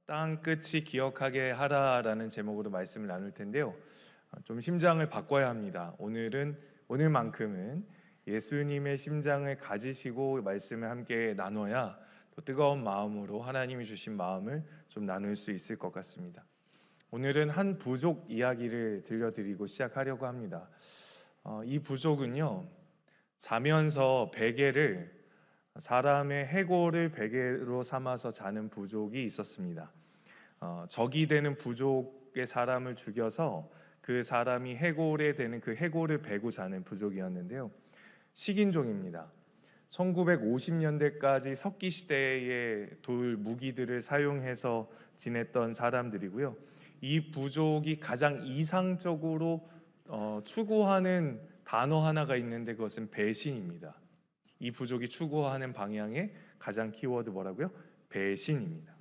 땅 끝이 기억하게 하라라는 제목으로 말씀을 나눌 텐데요. 좀 심장을 바꿔야 합니다. 오늘만큼은 예수님의 심장을 가지시고 말씀을 함께 나눠야 또 뜨거운 마음으로 하나님이 주신 마음을 좀 나눌 수 있을 것 같습니다. 오늘은 한 부족 이야기를 들려드리고 시작하려고 합니다. 이 부족은요, 자면서 베개를 사람의 해골을 베개로 삼아서 자는 부족이 있었습니다. 적이 되는 부족의 사람을 죽여서 그 사람이 해골에 되는 그 해골을 베고 자는 부족이었는데요. 식인종입니다. 1950년대까지 석기 시대의 돌 무기들을 사용해서 지냈던 사람들이고요. 이 부족이 가장 이상적으로 추구하는 단어 하나가 있는데 그것은 배신입니다. 이 부족이 추구하는 방향의 가장 키워드 뭐라고요? 배신입니다.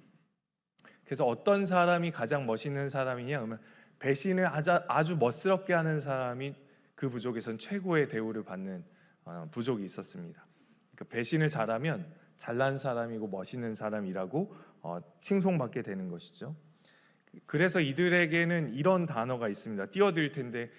그래서 어떤 사람이 가장 멋있는 사람이냐 그러면 배신을 아주 멋스럽게 하는 사람이 그 부족에선 최고의 대우를 받는 부족이 있었습니다. 그러니까 배신을 잘하면 잘난 사람이고 멋있는 사람이라고 칭송받게 되는 것이죠. 그래서 이들에게는 이런 단어가 있습니다. 띄워드릴 텐데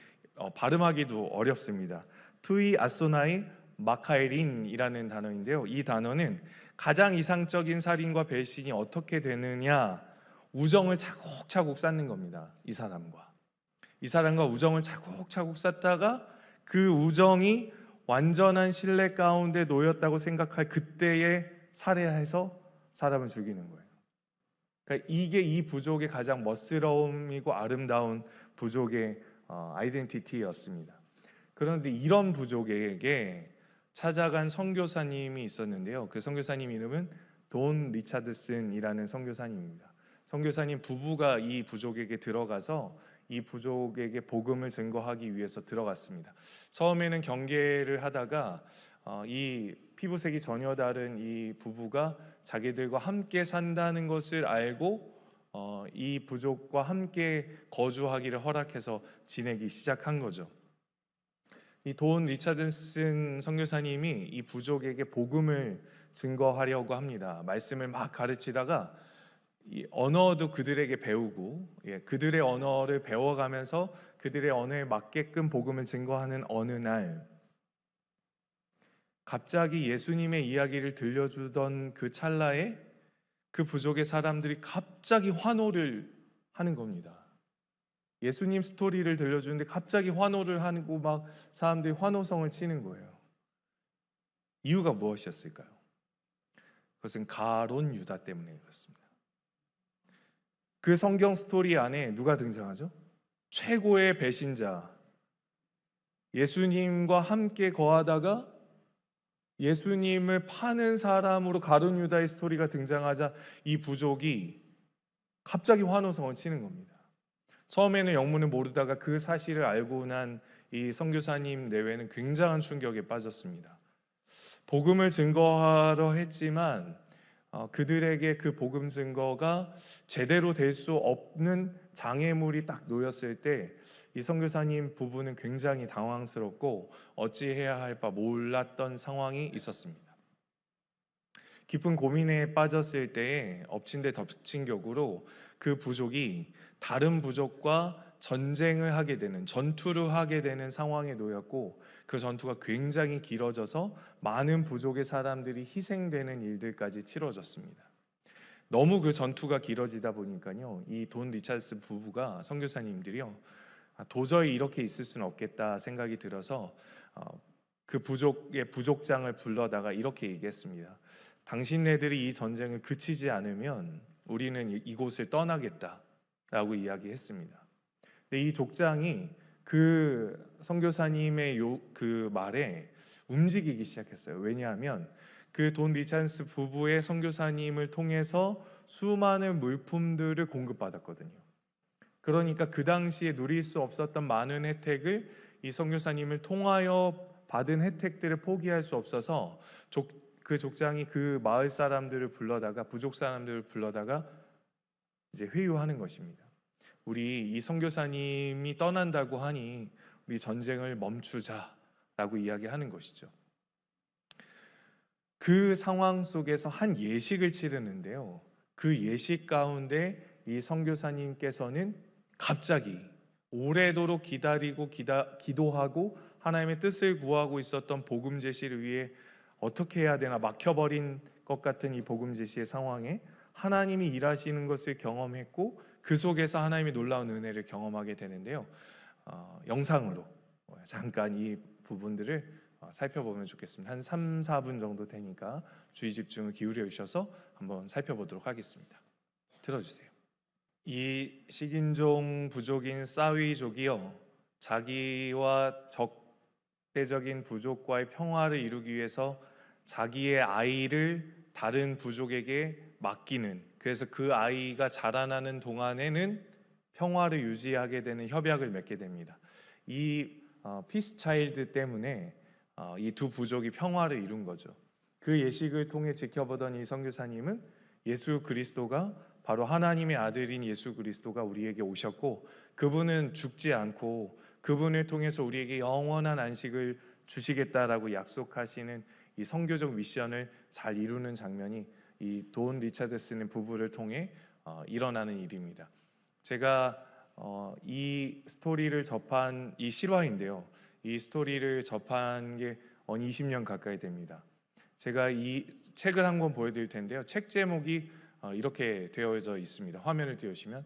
발음하기도 어렵습니다. 투이 아소나이 마카에린이라는 단어인데요. 이 단어는 가장 이상적인 살인과 배신이 어떻게 되느냐, 우정을 차곡차곡 쌓는 겁니다. 이 사람과 우정을 차곡차곡 쌓다가 그 우정이 완전한 신뢰 가운데 놓였다고 생각할 그때에 살해해서 사람을 죽이는 거예요. 그러니까 이게 이 부족의 가장 멋스러움이고 아름다운 부족의 아이덴티티였습니다. 그런데 이런 부족에게 찾아간 선교사님이 있었는데요. 그 선교사님 이름은 돈 리차드슨이라는 선교사님입니다. 선교사님 부부가 이 부족에게 들어가서 이 부족에게 복음을 증거하기 위해서 들어갔습니다. 처음에는 경계를 하다가 이 피부색이 전혀 다른 이 부부가 자기들과 함께 산다는 것을 알고 이 부족과 함께 거주하기를 허락해서 지내기 시작한 거죠. 이 돈 리차드슨 선교사님이 이 부족에게 복음을 증거하려고 합니다. 말씀을 막 가르치다가 이 언어도 그들에게 배우고 그들의 언어를 배워가면서 그들의 언어에 맞게끔 복음을 증거하는 어느 날 갑자기 예수님의 이야기를 들려주던 그 찰나에 그 부족의 사람들이 갑자기 환호를 하는 겁니다. 예수님 스토리를 들려주는데 갑자기 환호를 하고 막 사람들이 환호성을 치는 거예요. 이유가 무엇이었을까요? 그것은 가론 유다 때문에 그렇습니다. 그 성경 스토리 안에 누가 등장하죠? 최고의 배신자, 예수님과 함께 거하다가 예수님을 파는 사람으로 가룟 유다의 스토리가 등장하자 이 부족이 갑자기 환호성을 치는 겁니다. 처음에는 영문을 모르다가 그 사실을 알고 난 이 선교사님 내외는 굉장한 충격에 빠졌습니다. 복음을 증거하려 했지만 그들에게 그 복음 증거가 제대로 될 수 없는 장애물이 딱 놓였을 때 이 선교사님 부부는 굉장히 당황스럽고 어찌해야 할 바 몰랐던 상황이 있었습니다. 깊은 고민에 빠졌을 때에 엎친 데 덮친 격으로 그 부족이 다른 부족과 전쟁을 하게 되는, 전투를 하게 되는 상황에 놓였고 그 전투가 굉장히 길어져서 많은 부족의 사람들이 희생되는 일들까지 치러졌습니다. 너무 그 전투가 길어지다 보니까요, 이 돈 리차드슨 부부가 선교사님들이요, 도저히 이렇게 있을 수는 없겠다 생각이 들어서 그 부족의 부족장을 불러다가 이렇게 얘기했습니다. 당신네들이 이 전쟁을 그치지 않으면 우리는 이곳을 떠나겠다라고 이야기했습니다. 근데 이 족장이 그 선교사님의 그 말에 움직이기 시작했어요. 왜냐하면 그 돈 리차드슨 부부의 선교사님을 통해서 수많은 물품들을 공급받았거든요. 그러니까 그 당시에 누릴 수 없었던 많은 혜택을 이 선교사님을 통하여 받은 혜택들을 포기할 수 없어서 그 족장이 그 마을 사람들을 불러다가 부족 사람들을 불러다가 이제 회유하는 것입니다. 우리 이 선교사님이 떠난다고 하니 우리 전쟁을 멈추자라고 이야기하는 것이죠. 그 상황 속에서 한 예식을 치르는데요. 그 예식 가운데 이 선교사님께서는 갑자기 오래도록 기다리고 기도하고 하나님의 뜻을 구하고 있었던 복음 제시를 위해 어떻게 해야 되나 막혀버린 것 같은 이 복음 제시의 상황에 하나님이 일하시는 것을 경험했고 그 속에서 하나님의 놀라운 은혜를 경험하게 되는데요. 영상으로 잠깐 이 부분들을 살펴보면 좋겠습니다. 한 3, 4분 정도 되니까 주의 집중을 기울여 주셔서 한번 살펴보도록 하겠습니다. 들어주세요. 이 식인종 부족인 사위족이요, 자기와 적대적인 부족과의 평화를 이루기 위해서 자기의 아이를 다른 부족에게 맡기는, 그래서 그 아이가 자라나는 동안에는 평화를 유지하게 되는 협약을 맺게 됩니다. 이 피스 차일드 때문에 이 두 부족이 평화를 이룬 거죠. 그 예식을 통해 지켜보던 이 선교사님은 예수 그리스도가 바로 하나님의 아들인 예수 그리스도가 우리에게 오셨고 그분은 죽지 않고 그분을 통해서 우리에게 영원한 안식을 주시겠다라고 약속하시는 이 선교적 미션을 잘 이루는 장면이 이 돈 리차드슨 부부를 통해 일어나는 일입니다. 제가 이 스토리를 접한 이 실화인데요. 이 스토리를 접한 게 20년 가까이 됩니다. 제가 이 책을 한 권 보여드릴 텐데요. 책 제목이 이렇게 되어져 있습니다. 화면을 띄우시면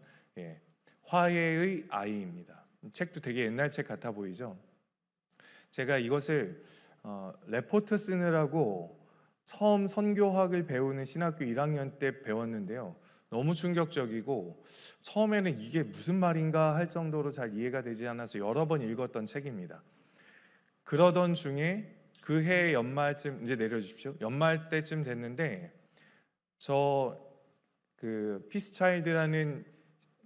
화해의 아이입니다. 책도 되게 옛날 책 같아 보이죠? 제가 이것을 레포트 쓰느라고 처음 선교학을 배우는 신학교 1학년 때 배웠는데요. 너무 충격적이고 처음에는 이게 무슨 말인가 할 정도로 잘 이해가 되지 않아서 여러 번 읽었던 책입니다. 그러던 중에 그 해 연말쯤, 이제 내려주십시오. 연말 때쯤 됐는데 그 피스 차일드라는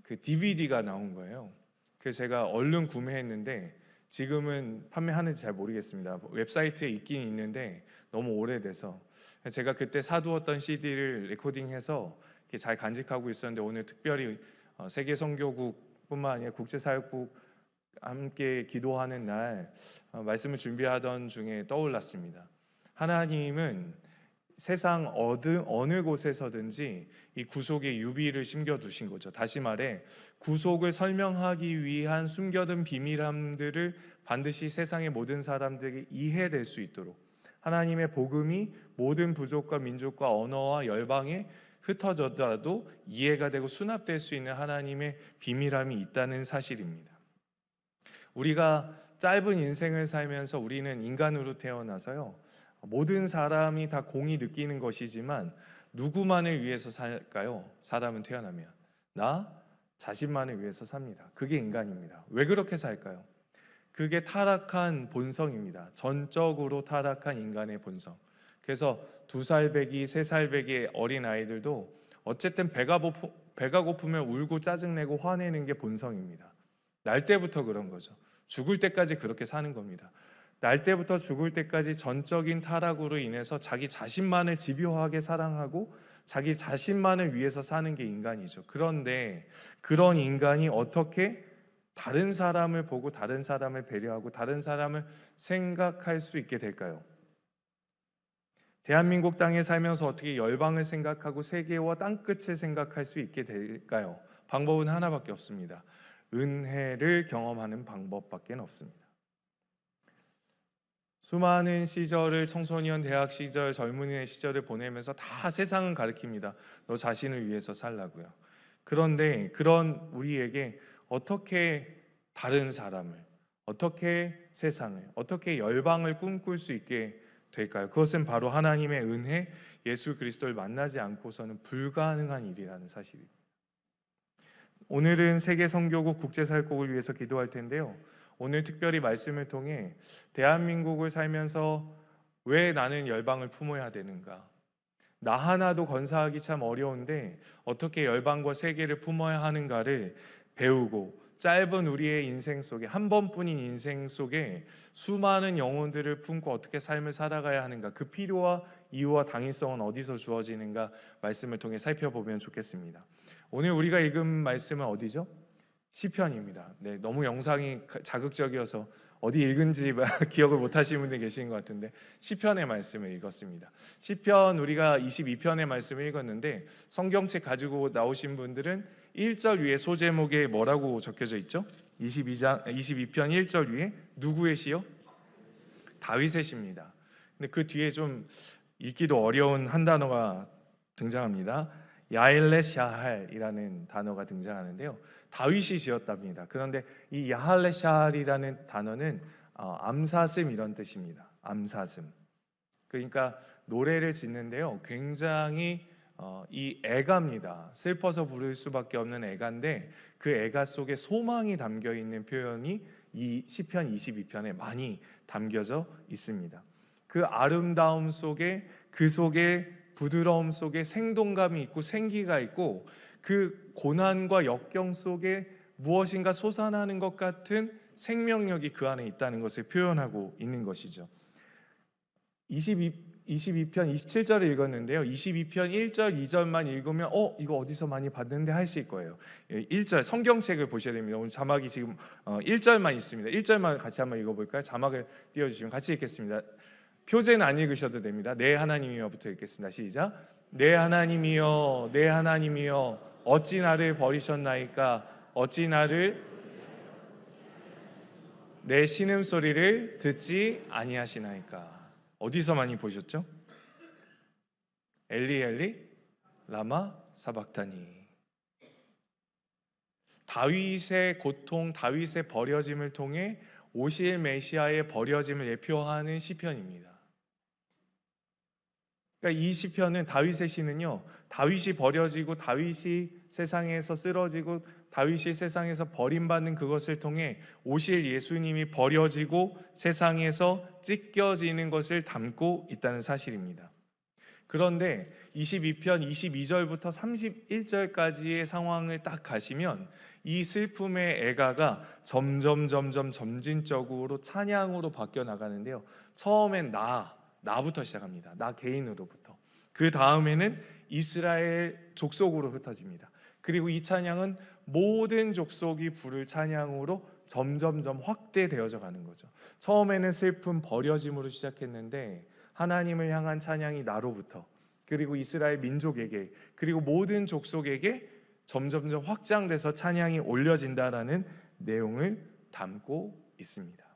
그 DVD가 나온 거예요. 그래서 제가 얼른 구매했는데 지금은 판매하는지 잘 모르겠습니다. 웹사이트에 있긴 있는데 너무 오래돼서 제가 그때 사두었던 CD를 레코딩해서 이렇게 잘 간직하고 있었는데 오늘 특별히 세계 선교국뿐만 아니라 국제사역국 함께 기도하는 날 말씀을 준비하던 중에 떠올랐습니다. 하나님은 세상 어느 곳에서든지 이 구속의 유비를 심겨두신 거죠. 다시 말해 구속을 설명하기 위한 숨겨둔 비밀함들을 반드시 세상의 모든 사람들에게 이해될 수 있도록 하나님의 복음이 모든 부족과 민족과 언어와 열방에 흩어져더라도 이해가 되고 수납될 수 있는 하나님의 비밀함이 있다는 사실입니다. 우리가 짧은 인생을 살면서 우리는 인간으로 태어나서요, 모든 사람이 다 공이 느끼는 것이지만 누구만을 위해서 살까요? 사람은 태어나면 나 자신만을 위해서 삽니다. 그게 인간입니다. 왜 그렇게 살까요? 그게 타락한 본성입니다. 전적으로 타락한 인간의 본성. 그래서 2살 배기, 3살 배기 어린 아이들도 어쨌든 배가 고프면 울고 짜증내고 화내는 게 본성입니다. 날 때부터 그런 거죠. 죽을 때까지 그렇게 사는 겁니다. 날 때부터 죽을 때까지 전적인 타락으로 인해서 자기 자신만을 집요하게 사랑하고 자기 자신만을 위해서 사는 게 인간이죠. 그런데 그런 인간이 어떻게 다른 사람을 보고 다른 사람을 배려하고 다른 사람을 생각할 수 있게 될까요? 대한민국 땅에 살면서 어떻게 열방을 생각하고 세계와 땅끝을 생각할 수 있게 될까요? 방법은 하나밖에 없습니다. 은혜를 경험하는 방법밖에 없습니다. 수많은 시절을 청소년, 대학 시절, 젊은이의 시절을 보내면서 다 세상은 가르칩니다. 너 자신을 위해서 살라고요. 그런데 그런 우리에게 어떻게 다른 사람을, 어떻게 세상을, 어떻게 열방을 꿈꿀 수 있게 될까요? 그것은 바로 하나님의 은혜, 예수 그리스도를 만나지 않고서는 불가능한 일이라는 사실입니다. 오늘은 세계 선교국 국제사역국을 위해서 기도할 텐데요. 오늘 특별히 말씀을 통해 대한민국을 살면서 왜 나는 열방을 품어야 되는가? 나 하나도 건사하기 참 어려운데 어떻게 열방과 세계를 품어야 하는가를 배우고 짧은 우리의 인생 속에 한 번뿐인 인생 속에 수많은 영혼들을 품고 어떻게 삶을 살아가야 하는가, 그 필요와 이유와 당위성은 어디서 주어지는가 말씀을 통해 살펴보면 좋겠습니다. 오늘 우리가 읽은 말씀은 어디죠? 시편입니다. 네, 너무 영상이 자극적이어서 어디 읽은지 기억을 못 하시는 분들 계시는 것 같은데 시편의 말씀을 읽었습니다. 시편 우리가 22편의 말씀을 읽었는데 성경책 가지고 나오신 분들은 1절 위에 소제목에 뭐라고 적혀져 있죠? 22편 1절 위에 누구의 시요? 다윗의 시입니다. 근데 그 뒤에 좀 읽기도 어려운 한 단어가 등장합니다. 야엘레샤할이라는 단어가 등장하는데요. 다윗이 지었답니다. 그런데 이 야할레샤할이라는 단어는 암사슴 이런 뜻입니다. 암사슴. 그러니까 노래를 짓는데요. 굉장히 이 애가입니다. 슬퍼서 부를 수밖에 없는 애가인데 그 애가 속에 소망이 담겨 있는 표현이 이 시편 22편에 많이 담겨져 있습니다. 그 아름다움 속에 그 속에 부드러움 속에 생동감이 있고 생기가 있고 그 고난과 역경 속에 무엇인가 솟아나는 것 같은 생명력이 그 안에 있다는 것을 표현하고 있는 것이죠. 22편 27절을 읽었는데요. 22편 1절 2절만 읽으면 이거 어디서 많이 봤는데 하실 거예요. 1절 성경책을 보셔야 됩니다. 오늘 자막이 지금 1절만 있습니다. 1절만 같이 한번 읽어볼까요? 자막을 띄워주시면 같이 읽겠습니다. 표제는 안 읽으셔도 됩니다. 내 하나님이여부터 읽겠습니다. 시작. 내 하나님이여 내 하나님이여 어찌 나를 버리셨나이까 어찌 나를 내 신음소리를 듣지 아니하시나이까. 어디서 많이 보셨죠? 엘리 엘리 라마 사박타니. 다윗의 고통, 다윗의 버려짐을 통해 오실 메시아의 버려짐을 예표하는 시편입니다. 그러니까 이 시편은 다윗의 시는요, 다윗이 버려지고 다윗이 세상에서 쓰러지고 다윗이 세상에서 버림받는 그것을 통해 오실 예수님이 버려지고 세상에서 찢겨지는 것을 담고 있다는 사실입니다. 그런데 22편 22절부터 31절까지의 상황을 딱 가시면 이 슬픔의 애가가 점점 점진적으로 찬양으로 바뀌어 나가는데요. 처음엔 나부터 시작합니다. 나 개인으로부터. 그 다음에는 이스라엘 족속으로 흩어집니다. 그리고 이 찬양은 모든 족속이 부를 찬양으로 점점점 확대되어져 가는 거죠. 처음에는 슬픔 버려짐으로 시작했는데 하나님을 향한 찬양이 나로부터 그리고 이스라엘 민족에게 그리고 모든 족속에게 점점점 확장돼서 찬양이 올려진다라는 내용을 담고 있습니다.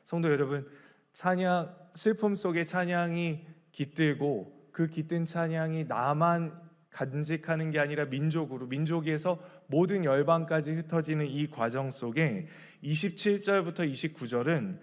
성도 여러분, 찬양, 슬픔 속에 찬양이 깃들고 그 깃든 찬양이 나만 간직하는 게 아니라 민족에서 모든 열방까지 흩어지는 이 과정 속에 27절부터 29절은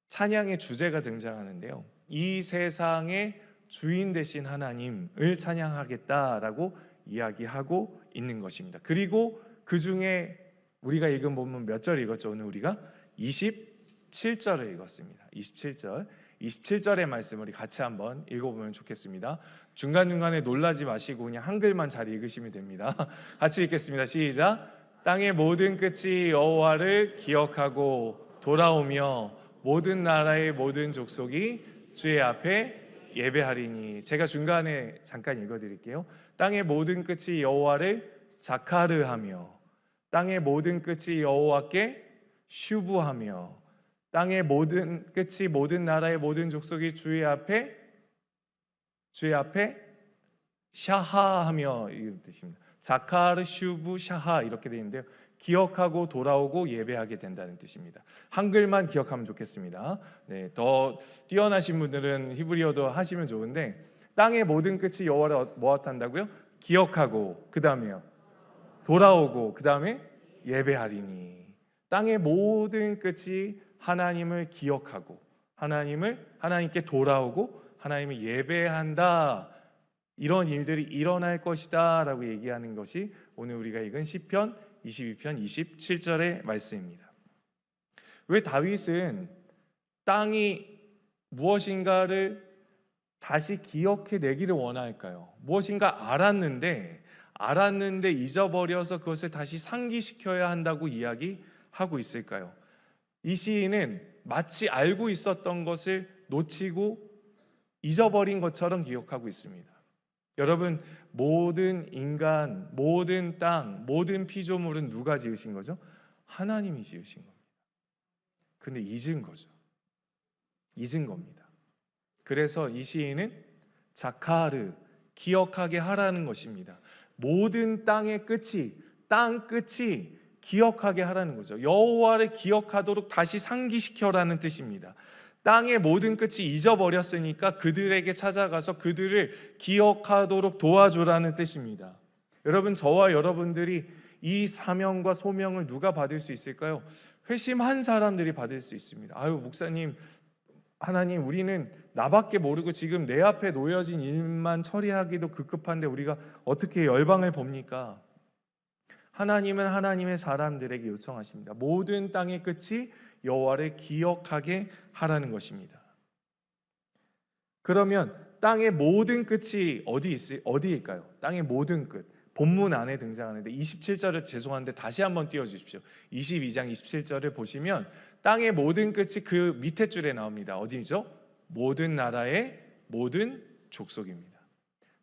찬양의 주제가 등장하는데요. 이 세상의 주인 되신 하나님을 찬양하겠다라고 이야기하고 있는 것입니다. 그리고 그 중에 우리가 읽은 본문 몇 절 읽었죠? 오늘 우리가 27절을 읽었습니다. 27절의 말씀 우리 같이 한번 읽어보면 좋겠습니다. 중간중간에 놀라지 마시고 그냥 한글만 잘 읽으시면 됩니다. 같이 읽겠습니다. 시작. 땅의 모든 끝이 여호와를 기억하고 돌아오며 모든 나라의 모든 족속이 주의 앞에 예배하리니. 제가 중간에 잠깐 읽어드릴게요. 땅의 모든 끝이 여호와를 자카르하며 땅의 모든 끝이 여호와께 슈브하며 땅의 모든 끝이 모든 나라의 모든 족속이 주의 앞에 샤하하며 이런 뜻입니다. 자카르 슈브 샤하 이렇게 되어 있는데요. 기억하고 돌아오고 예배하게 된다는 뜻입니다. 한글만 기억하면 좋겠습니다. 네, 더 뛰어나신 분들은 히브리어도 하시면 좋은데 땅의 모든 끝이 여호와를 뭐한다고요? 기억하고 그 다음에요. 돌아오고 그 다음에 예배하리니. 땅의 모든 끝이 하나님을 기억하고 하나님께 돌아오고 하나님을 예배한다. 이런 일들이 일어날 것이다 라고 얘기하는 것이 오늘 우리가 읽은 시편 22편 27절의 말씀입니다. 왜 다윗은 땅이 무엇인가를 다시 기억해 내기를 원할까요? 무엇인가 알았는데 잊어버려서 그것을 다시 상기시켜야 한다고 이야기하고 있을까요? 이 시인은 마치 알고 있었던 것을 놓치고 잊어버린 것처럼 기억하고 있습니다. 여러분, 모든 인간, 모든 땅, 모든 피조물은 누가 지으신 거죠? 하나님이 지으신 겁니다. 근데 잊은 거죠. 잊은 겁니다. 그래서 이 시인은 자카르, 기억하게 하라는 것입니다. 모든 땅의 끝이, 땅 끝이 기억하게 하라는 거죠. 여호와를 기억하도록 다시 상기시켜라는 뜻입니다. 땅의 모든 끝이 잊어버렸으니까 그들에게 찾아가서 그들을 기억하도록 도와주라는 뜻입니다. 여러분, 저와 여러분들이 이 사명과 소명을 누가 받을 수 있을까요? 회심한 사람들이 받을 수 있습니다. 아유, 목사님, 하나님, 우리는 나밖에 모르고 지금 내 앞에 놓여진 일만 처리하기도 급급한데 우리가 어떻게 열방을 봅니까? 하나님은 하나님의 사람들에게 요청하십니다. 모든 땅의 끝이 여호와를 기억하게 하라는 것입니다. 그러면 땅의 모든 끝이 어디일까요? 땅의 모든 끝. 본문 안에 등장하는데 27절을 죄송한데 다시 한번 띄워주십시오. 22장 27절을 보시면 땅의 모든 끝이 그 밑에 줄에 나옵니다. 어디죠? 모든 나라의 모든 족속입니다.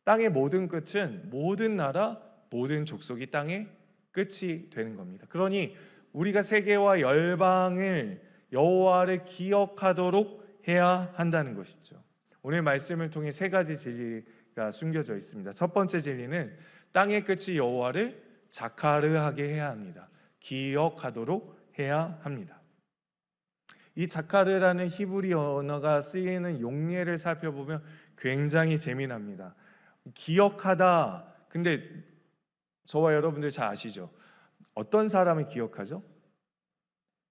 땅의 모든 끝은 모든 나라, 모든 족속이 땅의 끝이 되는 겁니다. 그러니 우리가 세계와 열방을 여호와를 기억하도록 해야 한다는 것이죠. 오늘 말씀을 통해 세 가지 진리가 숨겨져 있습니다. 첫 번째 진리는 땅의 끝이 여호와를 자카르하게 해야 합니다. 기억하도록 해야 합니다. 이 자카르라는 히브리 언어가 쓰이는 용례를 살펴보면 굉장히 재미납니다. 기억하다. 근데 저와 여러분들 잘 아시죠? 어떤 사람을 기억하죠?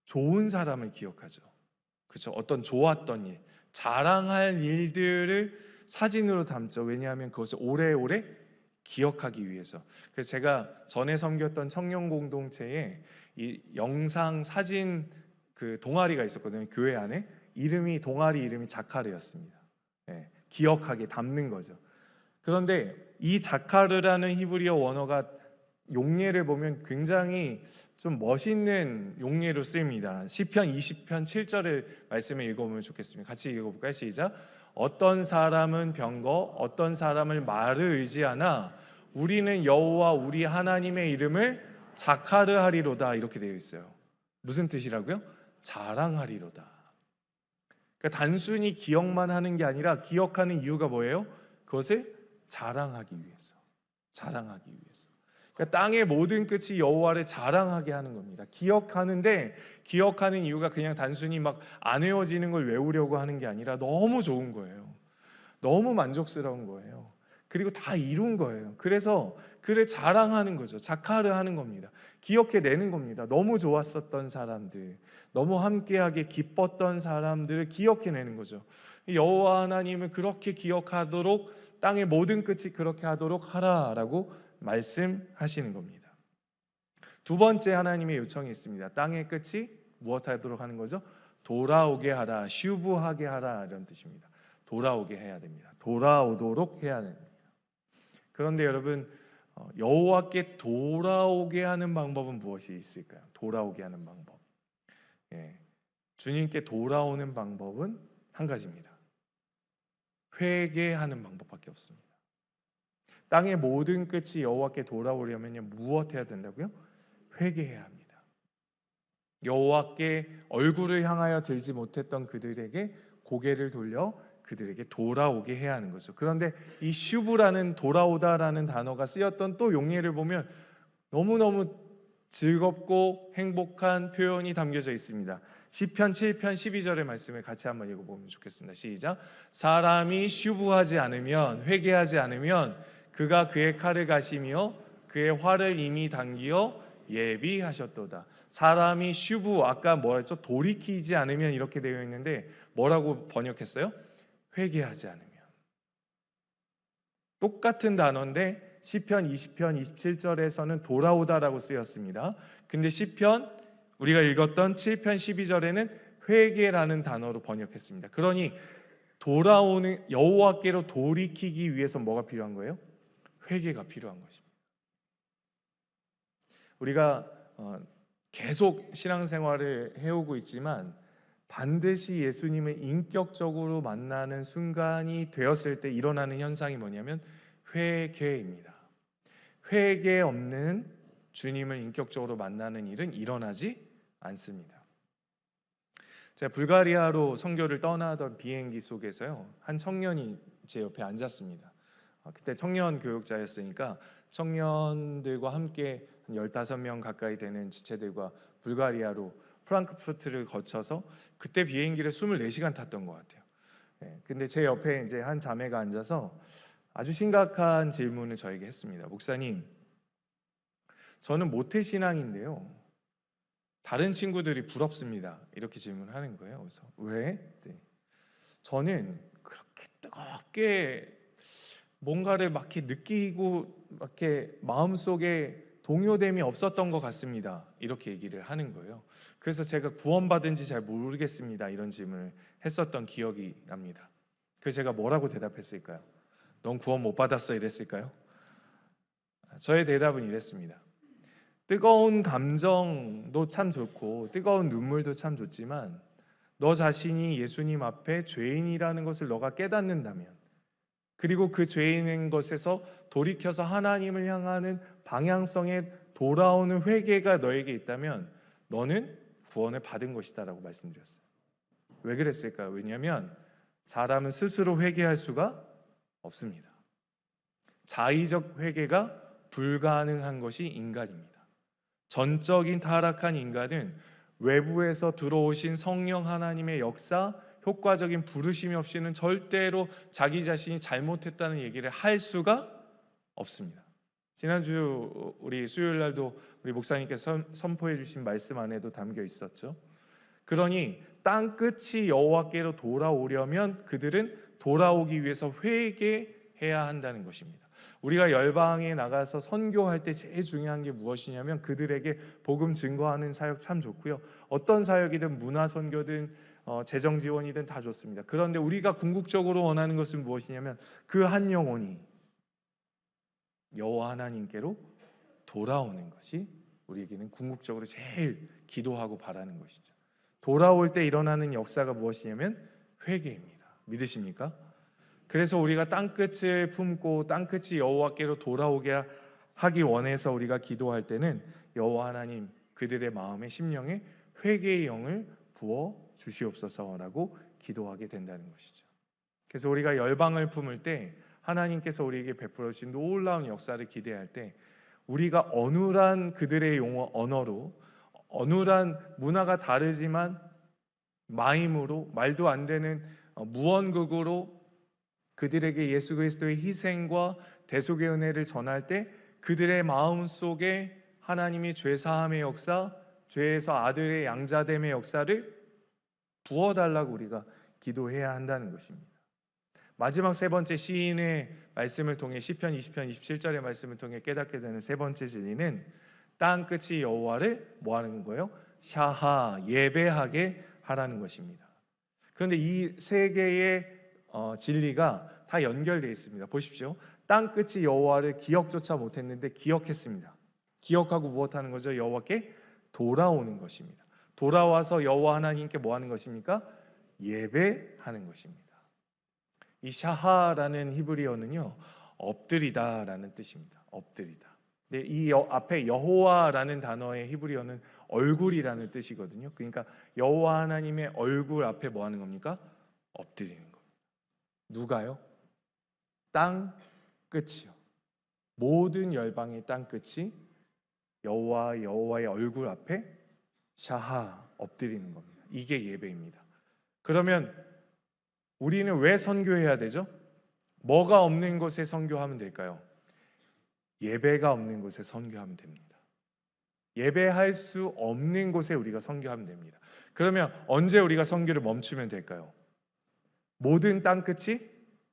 좋은 사람을 기억하죠. 그렇죠? 어떤 좋았던 일, 자랑할 일들을 사진으로 담죠. 왜냐하면 그것을 오래오래 기억하기 위해서. 그래서 제가 전에 섬겼던 청년 공동체에 이 영상 사진 그 동아리가 있었거든요. 교회 안에 동아리 이름이 자카르였습니다. 네, 기억하게 담는 거죠. 그런데 이 자카르라는 히브리어 원어가 용례를 보면 굉장히 좀 멋있는 용례로 쓰입니다. 시편 20편 7절의 말씀을 읽어보면 좋겠습니다. 같이 읽어볼까요? 시작. 어떤 사람은 병거, 어떤 사람을 말을 의지하나 우리는 여호와 우리 하나님의 이름을 자카르하리로다. 이렇게 되어 있어요. 무슨 뜻이라고요? 자랑하리로다. 그러니까 단순히 기억만 하는 게 아니라 기억하는 이유가 뭐예요? 그것을 자랑하기 위해서. 자랑하기 위해서. 그러니까 땅의 모든 끝이 여호와를 자랑하게 하는 겁니다. 기억하는데 기억하는 이유가 그냥 단순히 막 안 외워지는 걸 외우려고 하는 게 아니라 너무 좋은 거예요. 너무 만족스러운 거예요. 그리고 다 이룬 거예요. 그래서 그를 자랑하는 거죠. 자카르 하는 겁니다. 기억해내는 겁니다. 너무 좋았었던 사람들, 너무 함께하게 기뻤던 사람들을 기억해내는 거죠. 여호와 하나님을 그렇게 기억하도록 땅의 모든 끝이 그렇게 하도록 하라라고 말씀하시는 겁니다. 두 번째 하나님의 요청이 있습니다. 땅의 끝이 무엇하도록 하는 거죠? 돌아오게 하라, 슈브하게 하라 이런 뜻입니다. 돌아오게 해야 됩니다. 돌아오도록 해야 됩니다. 그런데 여러분, 여호와께 돌아오게 하는 방법은 무엇이 있을까요? 돌아오게 하는 방법. 주님께 돌아오는 방법은 한 가지입니다. 회개하는 방법밖에 없습니다. 땅의 모든 끝이 여호와께 돌아오려면요, 무엇해야 된다고요? 회개해야 합니다. 여호와께 얼굴을 향하여 들지 못했던 그들에게 고개를 돌려 그들에게 돌아오게 해야 하는 거죠. 그런데 이 슈브라는 돌아오다라는 단어가 쓰였던 또 용례를 보면 너무너무 즐겁고 행복한 표현이 담겨져 있습니다. 시편 7편 12절의 말씀을 같이 한번 읽어보면 좋겠습니다. 시작. 사람이 슈브하지 않으면, 회개하지 않으면 그가 그의 칼을 가시며 그의 활을 이미 당기어 예비하셨도다. 사람이 슈브, 아까 뭐랬죠? 돌이키지 않으면 이렇게 되어 있는데 뭐라고 번역했어요? 회개하지 않으면. 똑같은 단어인데 시편 20편 27절에서는 돌아오다라고 쓰였습니다. 근데 시편 우리가 읽었던 7편 12절에는 회개라는 단어로 번역했습니다. 그러니 돌아오는 여호와께로 돌이키기 위해서 뭐가 필요한 거예요? 회개가 필요한 것입니다. 우리가 계속 신앙생활을 해오고 있지만 반드시 예수님을 인격적으로 만나는 순간이 되었을 때 일어나는 현상이 뭐냐면 회개입니다. 회개 없는 주님을 인격적으로 만나는 일은 일어나지 않습니다. 제가 불가리아로 선교를 떠나던 비행기 속에서요, 한 청년이 제 옆에 앉았습니다. 그때 청년 교육자였으니까 청년들과 함께 한 15명 가까이 되는 지체들과 불가리아로 프랑크푸르트를 거쳐서 그때 비행기를 24시간 탔던 것 같아요. 근데 제 옆에 이제 한 자매가 앉아서 아주 심각한 질문을 저에게 했습니다. 목사님, 저는 모태신앙인데요, 다른 친구들이 부럽습니다. 이렇게 질문하는 거예요. 그래서 왜? 네. 저는 그렇게 뜨겁게 뭔가를 막 이렇게 느끼고 막 이렇게 마음속에 동요됨이 없었던 것 같습니다. 이렇게 얘기를 하는 거예요. 그래서 제가 구원받은지 잘 모르겠습니다. 이런 질문을 했었던 기억이 납니다. 그래서 제가 뭐라고 대답했을까요? 넌 구원 못 받았어 이랬을까요? 저의 대답은 이랬습니다. 뜨거운 감정도 참 좋고 뜨거운 눈물도 참 좋지만 너 자신이 예수님 앞에 죄인이라는 것을 너가 깨닫는다면, 그리고 그 죄인인 것에서 돌이켜서 하나님을 향하는 방향성에 돌아오는 회개가 너에게 있다면 너는 구원을 받은 것이다라고 말씀드렸어요. 왜 그랬을까요? 왜냐하면 사람은 스스로 회개할 수가 없습니다. 자의적 회개가 불가능한 것이 인간입니다. 전적인 타락한 인간은 외부에서 들어오신 성령 하나님의 역사, 효과적인 부르심이 없이는 절대로 자기 자신이 잘못했다는 얘기를 할 수가 없습니다. 지난주 우리 수요일 날도 우리 목사님께서 선포해 주신 말씀 안에도 담겨 있었죠. 그러니 땅 끝이 여호와께로 돌아오려면 그들은 돌아오기 위해서 회개해야 한다는 것입니다. 우리가 열방에 나가서 선교할 때 제일 중요한 게 무엇이냐면 그들에게 복음 증거하는 사역 참 좋고요. 어떤 사역이든 문화 선교든 재정 지원이든 다 좋습니다. 그런데 우리가 궁극적으로 원하는 것은 무엇이냐면 그 한 영혼이 여호와 하나님께로 돌아오는 것이 우리에게는 궁극적으로 제일 기도하고 바라는 것이죠. 돌아올 때 일어나는 역사가 무엇이냐면 회개입니다. 믿으십니까? 그래서 우리가 땅끝을 품고 땅끝이 여호와께로 돌아오게 하기 원해서 우리가 기도할 때는 여호와 하나님 그들의 마음에 심령에 회개의 영을 부어 주시옵소서라고 기도하게 된다는 것이죠. 그래서 우리가 열방을 품을 때 하나님께서 우리에게 베풀어 주신 놀라운 역사를 기대할 때 우리가 어눌한 그들의 용어 언어로, 어눌한 문화가 다르지만 마임으로, 말도 안 되는 무언극으로 그들에게 예수 그리스도의 희생과 대속의 은혜를 전할 때 그들의 마음 속에 하나님이 죄 사함의 역사, 죄에서 아들의 양자됨의 역사를 부어달라고 우리가 기도해야 한다는 것입니다. 마지막 세 번째 시인의 말씀을 통해 시편 20편 27절의 말씀을 통해 깨닫게 되는 세 번째 진리는 땅 끝이 여호와를 뭐 하는 거예요? 샤하, 예배하게 하라는 것입니다. 그런데 이 세 개의 진리가 다 연결되어 있습니다. 보십시오. 땅 끝이 여호와를 기억조차 못했는데 기억했습니다. 기억하고 무엇하는 거죠? 여호와께 돌아오는 것입니다. 돌아와서 여호와 하나님께 뭐 하는 것입니까? 예배하는 것입니다. 이 샤하라는 히브리어는요, 엎드리다라는 뜻입니다. 엎드리다. 근데 이 앞에 여호와라는 단어의 히브리어는 얼굴이라는 뜻이거든요. 그러니까 여호와 하나님의 얼굴 앞에 뭐 하는 겁니까? 엎드리는 겁니다. 누가요? 땅 끝이요. 모든 열방의 땅 끝이 여호와의 얼굴 앞에 샤하 엎드리는 겁니다. 이게 예배입니다. 그러면 우리는 왜 선교해야 되죠? 뭐가 없는 곳에 선교하면 될까요? 예배가 없는 곳에 선교하면 됩니다. 예배할 수 없는 곳에 우리가 선교하면 됩니다. 그러면 언제 우리가 선교를 멈추면 될까요? 모든 땅끝이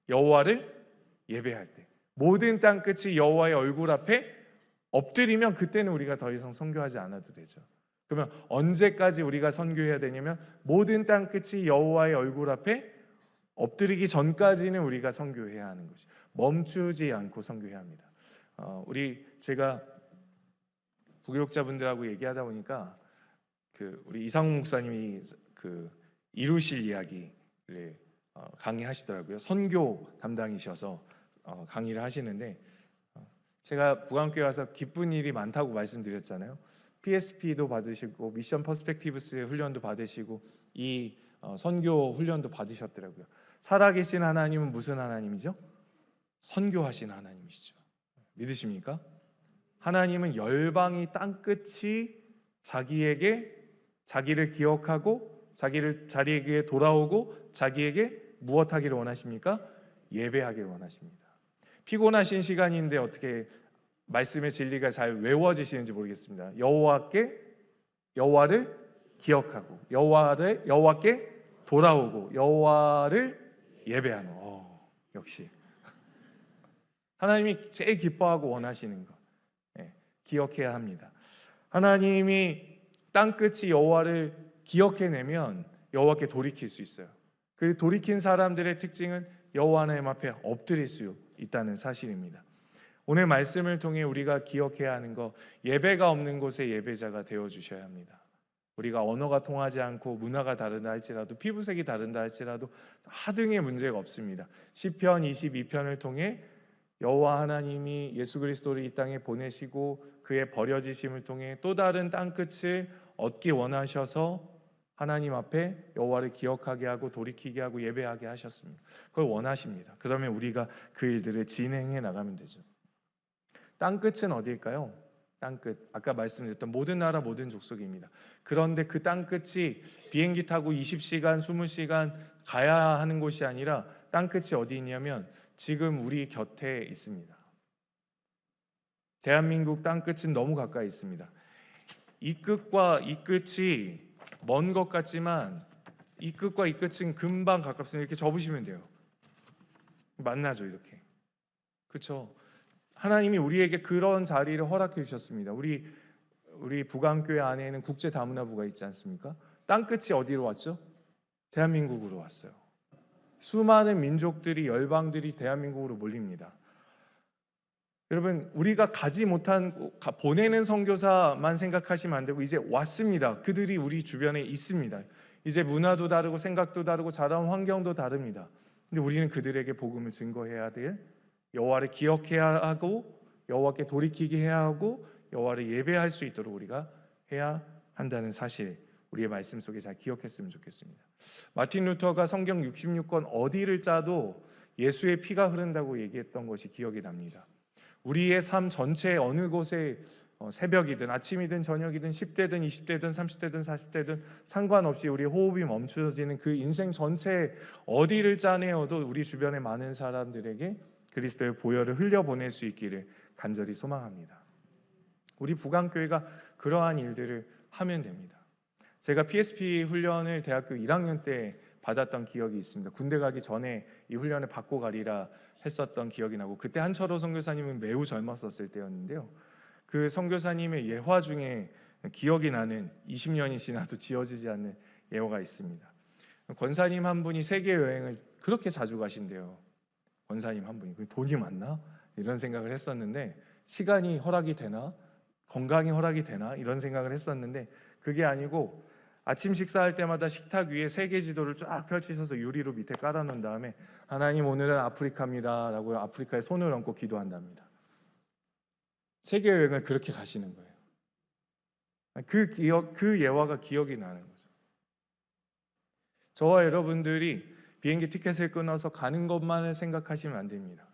여호와를 예배할 때, 모든 땅끝이 여호와의 얼굴 앞에 엎드리면 그때는 우리가 더 이상 선교하지 않아도 되죠. 그러면 언제까지 우리가 선교해야 되냐면 모든 땅끝이 여호와의 얼굴 앞에 엎드리기 전까지는 우리가 선교해야 하는 것이, 멈추지 않고 선교해야 합니다. 제가 부교육자분들하고 얘기하다 보니까 우리 이상훈 목사님이 이루실 이야기를 강의하시더라고요. 선교 담당이셔서 강의를 하시는데 제가 부강교회 와서 기쁜 일이 많다고 말씀드렸잖아요. PSP도 받으시고 미션 퍼스펙티브스 훈련도 받으시고 이 선교 훈련도 받으셨더라고요. 살아계신 하나님은 무슨 하나님이죠? 선교하신 하나님이시죠. 믿으십니까? 하나님은 열방이 땅끝이 자기를 기억하고 자기에게 돌아오고 자기에게 무엇하기를 원하십니까? 예배하기를 원하십니다. 피곤하신 시간인데 어떻게 말씀의 진리가 잘 외워지시는지 모르겠습니다. 여호와를 기억하고 여호와께 돌아오고 여호와를 예배하는. 역시 하나님이 제일 기뻐하고 원하시는 것 기억해야 합니다. 하나님이 땅끝이 여호와를 기억해내면 여호와께 돌이킬 수 있어요. 그 돌이킨 사람들의 특징은 여호와 하나님 앞에 엎드릴 수 있다는 사실입니다. 오늘 말씀을 통해 우리가 기억해야 하는 거, 예배가 없는 곳에 예배자가 되어주셔야 합니다. 우리가 언어가 통하지 않고 문화가 다르다 할지라도 피부색이 다른다 할지라도 하등의 문제가 없습니다. 시편 22편을 통해 여호와 하나님이 예수 그리스도를 이 땅에 보내시고 그의 버려지심을 통해 또 다른 땅끝을 얻기 원하셔서 하나님 앞에 여호와를 기억하게 하고 돌이키게 하고 예배하게 하셨습니다. 그걸 원하십니다. 그러면 우리가 그 일들을 진행해 나가면 되죠. 땅끝은 어디일까요? 땅끝, 아까 말씀드렸던 모든 나라 모든 족속입니다. 그런데 그 땅끝이 비행기 타고 20시간 20시간 가야 하는 곳이 아니라 땅끝이 어디 있냐면 지금 우리 곁에 있습니다. 대한민국 땅끝은 너무 가까이 있습니다. 이 끝과 이 끝이 먼 것 같지만 이 끝과 이 끝은 금방 가깝습니다. 이렇게 접으시면 돼요. 만나죠, 이렇게. 그렇죠? 하나님이 우리에게 그런 자리를 허락해 주셨습니다. 우리 부강교회 안에는 국제 다문화부가 있지 않습니까? 땅끝이 어디로 왔죠? 대한민국으로 왔어요. 수많은 민족들이 열방들이 대한민국으로 몰립니다. 여러분, 우리가 가지 못한 보내는 선교사만 생각하시면 안 되고 이제 왔습니다. 그들이 우리 주변에 있습니다. 이제 문화도 다르고 생각도 다르고 자라온 환경도 다릅니다. 근데 우리는 그들에게 복음을 증거해야 될, 여호와를 기억해야 하고 여호와께 돌이키게 해야 하고 여호와를 예배할 수 있도록 우리가 해야 한다는 사실, 우리의 말씀 속에 잘 기억했으면 좋겠습니다. 마틴 루터가 성경 66권 어디를 짜도 예수의 피가 흐른다고 얘기했던 것이 기억이 납니다. 우리의 삶 전체에 어느 곳에 새벽이든 아침이든 저녁이든 10대든 20대든 30대든 40대든 상관없이 우리 호흡이 멈춰지는 그 인생 전체에 어디를 짜내어도 우리 주변의 많은 사람들에게 그리스도의 보혈을 흘려보낼 수 있기를 간절히 소망합니다. 우리 부강교회가 그러한 일들을 하면 됩니다. 제가 PSP 훈련을 대학교 1학년 때 받았던 기억이 있습니다. 군대 가기 전에 이 훈련을 받고 가리라 했었던 기억이 나고, 그때 한철호 선교사님은 매우 젊었었을 때였는데요. 그 선교사님의 예화 중에 기억이 나는 20년이 지나도 지워지지 않는 예화가 있습니다. 권사님 한 분이 세계 여행을 그렇게 자주 가신대요. 권사님 한 분이. 돈이 많나? 이런 생각을 했었는데, 시간이 허락이 되나? 건강이 허락이 되나? 이런 생각을 했었는데 그게 아니고 아침 식사할 때마다 식탁 위에 세계 지도를 쫙 펼치셔서 유리로 밑에 깔아놓은 다음에 하나님 오늘은 아프리카입니다 라고 아프리카에 손을 얹고 기도한답니다. 세계 여행을 그렇게 가시는 거예요. 그 예화가 기억이 나는 거죠. 저와 여러분들이 비행기 티켓을 끊어서 가는 것만을 생각하시면 안 됩니다.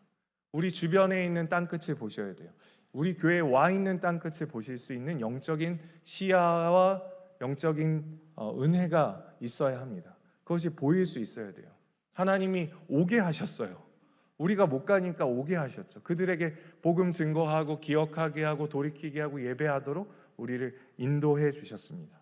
우리 주변에 있는 땅끝을 보셔야 돼요. 우리 교회에 와 있는 땅끝을 보실 수 있는 영적인 시야와 영적인 은혜가 있어야 합니다. 그것이 보일 수 있어야 돼요. 하나님이 오게 하셨어요. 우리가 못 가니까 오게 하셨죠. 그들에게 복음 증거하고 기억하게 하고 돌이키게 하고 예배하도록 우리를 인도해 주셨습니다.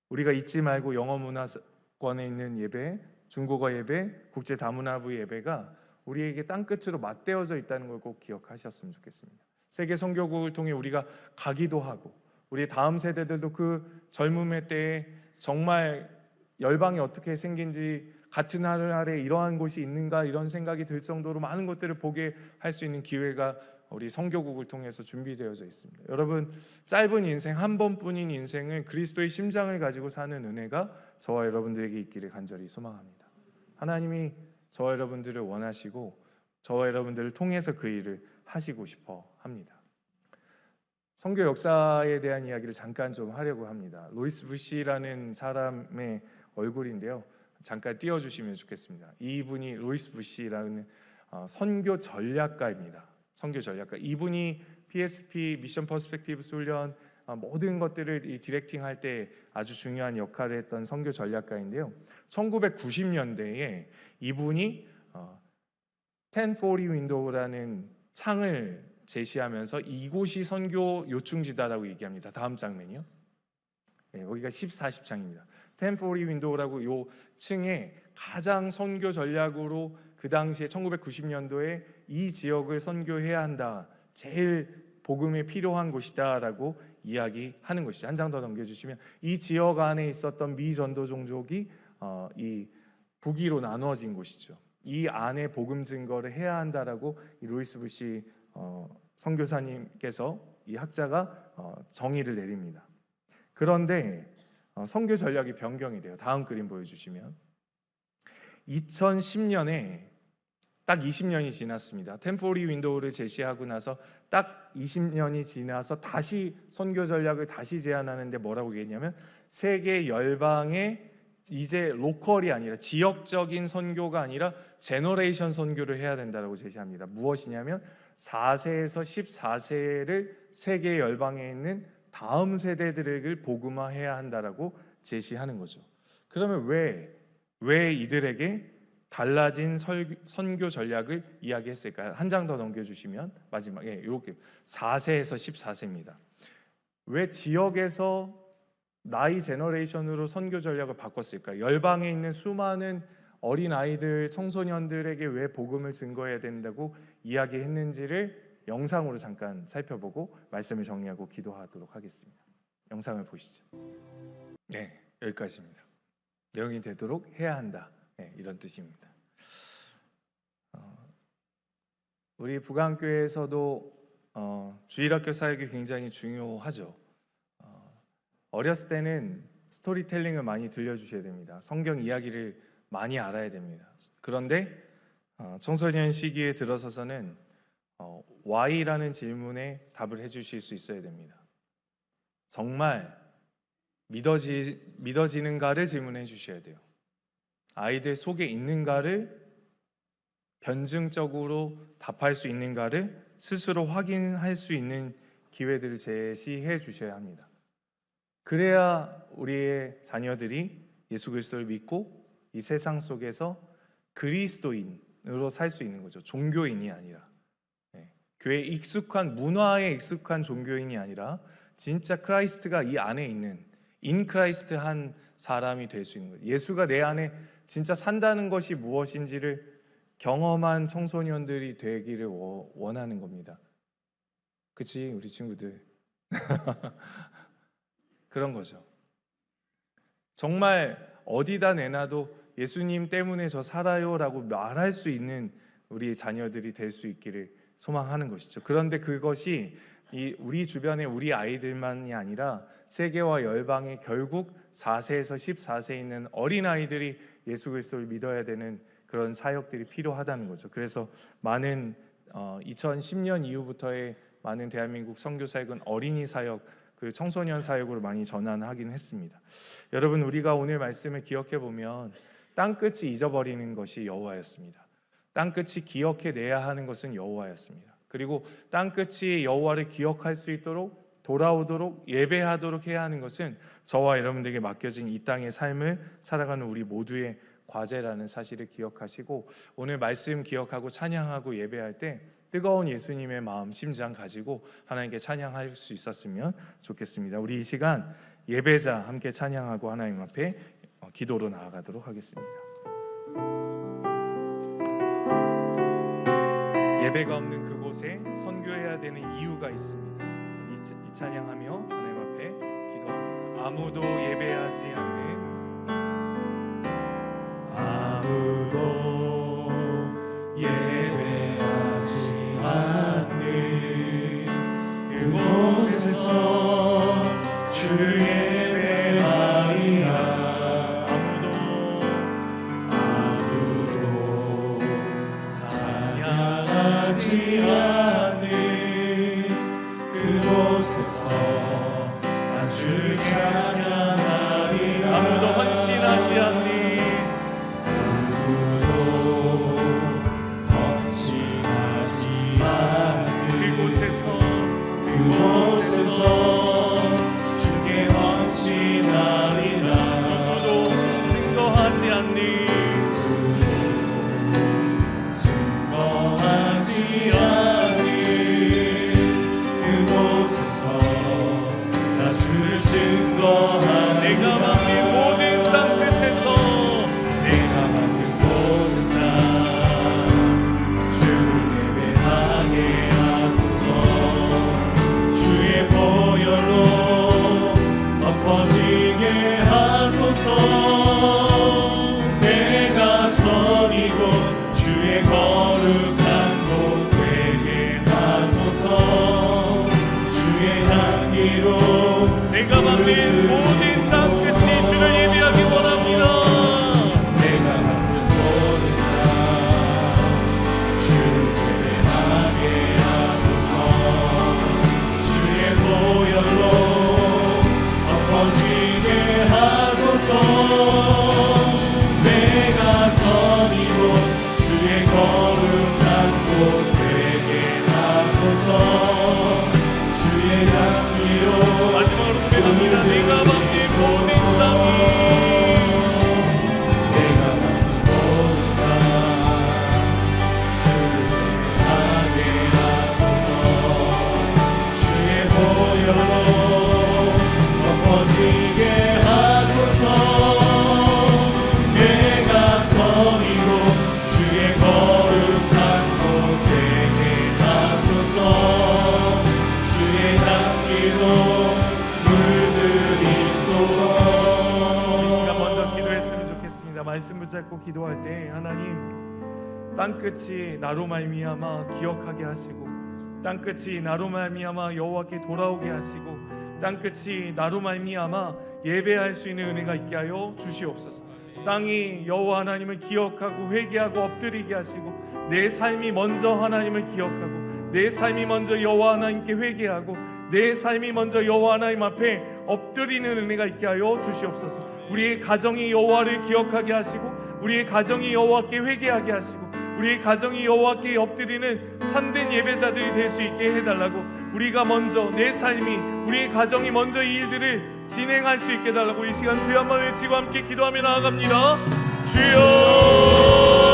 우리가 잊지 말고 영어 문화권에 있는 예배, 중국어 예배, 국제 다문화부 예배가 우리에게 땅끝으로 맞대어져 있다는 걸 꼭 기억하셨으면 좋겠습니다. 세계 선교국을 통해 우리가 가기도 하고 우리 다음 세대들도 그 젊음의 때에 정말 열방이 어떻게 생긴지, 같은 하늘에 이러한 곳이 있는가 이런 생각이 들 정도로 많은 것들을 보게 할 수 있는 기회가 우리 선교국을 통해서 준비되어져 있습니다. 여러분, 짧은 인생, 한 번뿐인 인생을 그리스도의 심장을 가지고 사는 은혜가 저와 여러분들에게 있기를 간절히 소망합니다. 하나님이 저와 여러분들을 원하시고 저와 여러분들을 통해서 그 일을 하시고 싶어 합니다. 선교 역사에 대한 이야기를 잠깐 좀 하려고 합니다. 로이스 부시라는 사람의 얼굴인데요. 잠깐 띄워주시면 좋겠습니다. 이분이 로이스 부시라는 선교 전략가입니다. 선교 전략가. 이분이 PSP 미션 퍼스펙티브 훈련 모든 것들을 이 디렉팅 할 때 아주 중요한 역할을 했던 선교 전략가인데요. 1990년대에 이분이 1040 윈도우라는 창을 제시하면서 이곳이 선교 요충지다라고 얘기합니다. 다음 장면이요. 네, 여기가 14장입니다. 1040 윈도우라고 요 층에 가장 선교 전략으로 그 당시에 1990년도에 이 지역을 선교해야 한다. 제일 복음이 필요한 곳이다라고 이야기하는 것이죠. 한 장 더 넘겨주시면 이 지역 안에 있었던 미전도 종족이 이 북위로 나누어진 곳이죠. 이 안에 복음 증거를 해야 한다라고 이 로이스 부시 선교사님께서 이 학자가 정의를 내립니다. 그런데 선교 전략이 변경이 돼요. 다음 그림 보여주시면 2010년에 딱 20년이 지났습니다. 템포리 윈도우를 제시하고 나서 딱 20년이 지나서 다시 선교 전략을 다시 제안하는데 뭐라고 얘기했냐면 세계 열방에 이제 로컬이 아니라 지역적인 선교가 아니라 제너레이션 선교를 해야 된다고 제시합니다. 무엇이냐면 4세에서 14세를 세계 열방에 있는 다음 세대들을 복음화해야 한다라고 제시하는 거죠. 그러면 왜 이들에게 달라진 선교 전략을 이야기했을까요? 한 장 더 넘겨주시면 마지막에 이렇게 4세에서 14세입니다. 왜 지역에서 나이 제너레이션으로 선교 전략을 바꿨을까요? 열방에 있는 수많은 어린 아이들, 청소년들에게 왜 복음을 증거해야 된다고 이야기했는지를 영상으로 잠깐 살펴보고 말씀을 정리하고 기도하도록 하겠습니다. 영상을 보시죠. 네, 여기까지입니다. 내용이 되도록 해야 한다. 네, 이런 뜻입니다. 우리 북한교회에서도 주일학교 사역이 굉장히 중요하죠. 어렸을 때는 스토리텔링을 많이 들려주셔야 됩니다. 성경 이야기를 많이 알아야 됩니다. 그런데 청소년 시기에 들어서서는 Why라는 질문에 답을 해주실 수 있어야 됩니다. 정말 믿어지는가를 질문해 주셔야 돼요. 아이들 속에 있는가를 변증적으로 답할 수 있는가를 스스로 확인할 수 있는 기회들을 제시해 주셔야 합니다. 그래야 우리의 자녀들이 예수 그리스도를 믿고 이 세상 속에서 그리스도인으로 살 수 있는 거죠. 종교인이 아니라 교회에 익숙한 문화에 익숙한 종교인이 아니라 진짜 크라이스트가 이 안에 있는 인 크라이스트 한 사람이 될 수 있는 거예요. 예수가 내 안에 진짜 산다는 것이 무엇인지를 경험한 청소년들이 되기를 원하는 겁니다. 그치 우리 친구들 그런 거죠. 정말 어디다 내놔도 예수님 때문에 저 살아요라고 말할 수 있는 우리 자녀들이 될 수 있기를 소망하는 것이죠. 그런데 그것이 우리 주변의 우리 아이들만이 아니라 세계와 열방에 결국 4세에서 14세에 있는 어린아이들이 예수 그리스도를 믿어야 되는 그런 사역들이 필요하다는 거죠. 그래서 많은 2010년 이후부터의 많은 대한민국 선교 사역은 어린이 사역, 그 청소년 사역으로 많이 전환하긴 했습니다. 여러분 우리가 오늘 말씀을 기억해 보면 땅끝이 잊어버리는 것이 여호와였습니다. 땅끝이 기억해내야 하는 것은 여호와였습니다. 그리고 땅끝이 여호와를 기억할 수 있도록 돌아오도록 예배하도록 해야 하는 것은 저와 여러분들에게 맡겨진 이 땅의 삶을 살아가는 우리 모두의 과제라는 사실을 기억하시고 오늘 말씀 기억하고 찬양하고 예배할 때 뜨거운 예수님의 마음 심장 가지고 하나님께 찬양할 수 있었으면 좋겠습니다. 우리 이 시간 예배자 함께 찬양하고 하나님 앞에 기도로 나아가도록 하겠습니다. 예배가 없는 그곳에 선교해야 되는 이유가 있습니다. 이 찬양하며 하나님 앞에 기도합니다. 아무도 예배하지 않는 아무도 예배하지 않는 그곳에서 주를 예배하리라. 아무도 찬양 신동하지 않는 그곳에서 나 주를 찬양하리라. 아무도 헌신하지 않는 그곳에서 주께 헌신하리라. 누구도 증거하지 않는 그곳에서 나 주를 증거하리라. 내가 만든 모든 땅 끝에서 내가 만든 모든 땅 주를 예배하게 하소서. 주의 보혈로 덮어지게 하소서. 내가 선이고 주의 거룩한 곳 되게 하소서. 주의 향기로 내가 만든 모든 땅 끝이 주를 예배하기 원합니다. 내가 만든 모든 땅 주를 예배하게 하소서. 주의 보혈로 덮어지게 하소서. 내가 선이고 주의 거룩한 곳 되게 하소서. 주의 향기로 마지막으로 고백합니다. 내가 만든 모든 땅이 내가 만든 모든 땅 주를 예배하게 하소서. 주의 보혈로 덮어지게 하소서. 내가 선이고 주의 거룩한 곳 되게 하소서. 주의 향기로 물들이소서. 우리가 먼저 기도했으면 좋겠습니다. 말씀 붙잡고 기도할 때 하나님 땅끝이 나로 말미암아 기억하게 하시고 땅끝이 나로 말미암아 여호와께 돌아오게 하시고 땅끝이 나로 말미암아 예배할 수 있는 은혜가 있게 하여 주시옵소서. 땅이 여호와 하나님을 기억하고 회개하고 엎드리게 하시고 내 삶이 먼저 하나님을 기억하고 내 삶이 먼저 여호와 하나님께 회개하고 내 삶이 먼저 여호와 하나님 앞에 엎드리는 은혜가 있게 하여 주시옵소서. 우리의 가정이 여호와를 기억하게 하시고 우리의 가정이 여호와께 회개하게 하시고 우리의 가정이 여호와께 엎드리는 참된 예배자들이 될 수 있게 해달라고, 우리가 먼저 내 삶이 우리의 가정이 먼저 이 일들을 진행할 수 있게 해달라고 이 시간 주여 한번 외치고 함께 기도하며 나아갑니다. 주여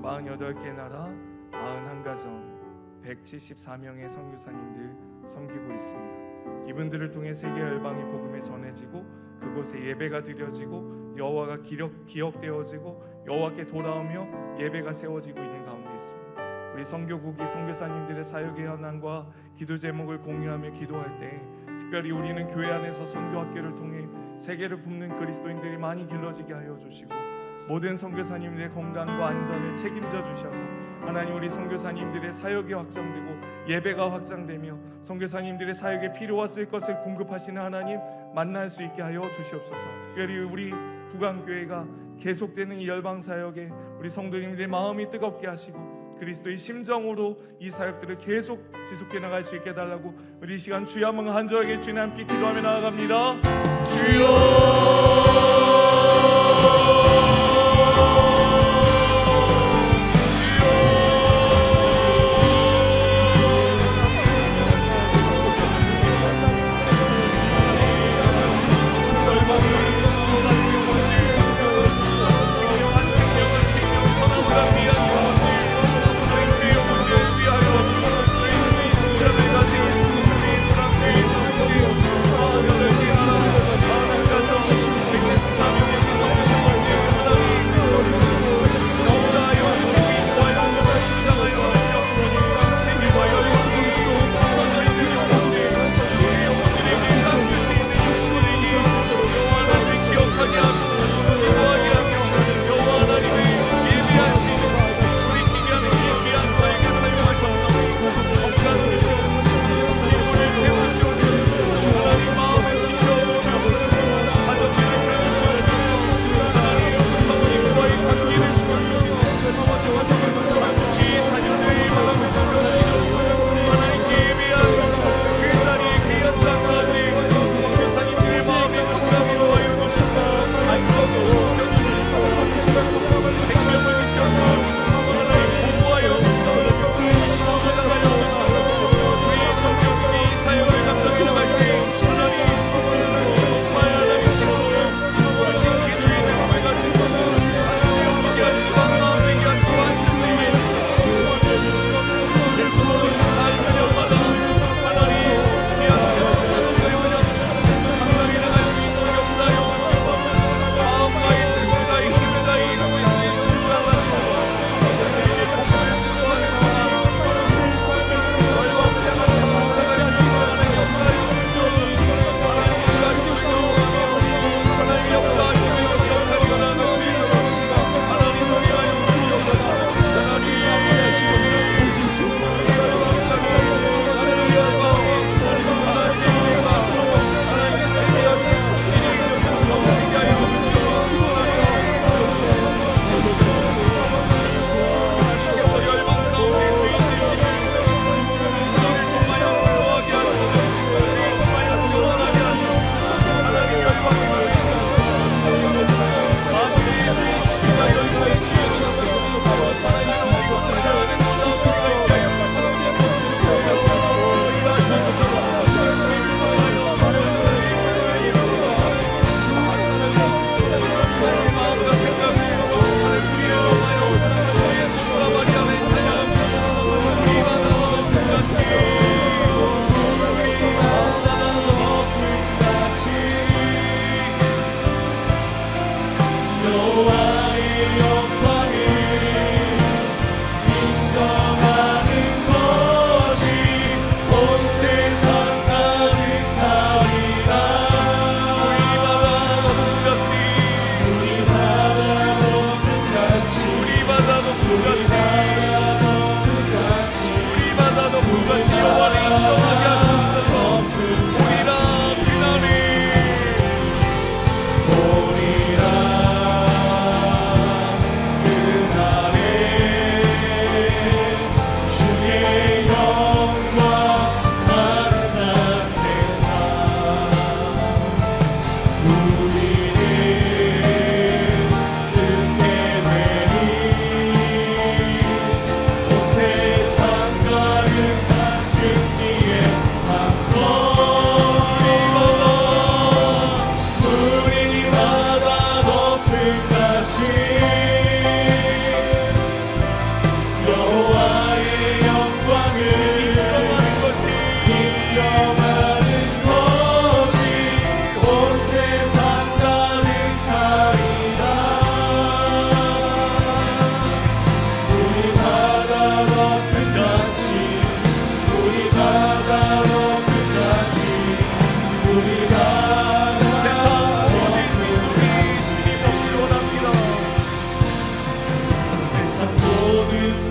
48개 나라 41가정 174명의 선교사님들 섬기고 있습니다. 이분들을 통해 세계 열방의 복음이 전해지고 그곳에 예배가 드려지고 여호와가 기억되어지고 여호와께 돌아오며 예배가 세워지고 있는 가운데 있습니다. 우리 선교국이 선교사님들의 사역의 현황과 기도 제목을 공유하며 기도할 때 특별히 우리는 교회 안에서 선교학교를 통해 세계를 굽는 그리스도인들이 많이 길러지게 하여 주시고 모든 선교사님들의 건강과 안전을 책임져 주셔서 하나님 우리 선교사님들의 사역이 확장되고 예배가 확장되며 선교사님들의 사역에 필요와 쓸 것을 공급하시는 하나님 만날 수 있게 하여 주시옵소서. 특별히 우리 부강교회가 계속되는 이 열방 사역에 우리 성도님들의 마음이 뜨겁게 하시고 그리스도의 심정으로 이 사역들을 계속 지속해 나갈 수 있게 해달라고 우리 이 시간 주여 한번 간절하게 주님 함께 기도하며 나아갑니다. 주여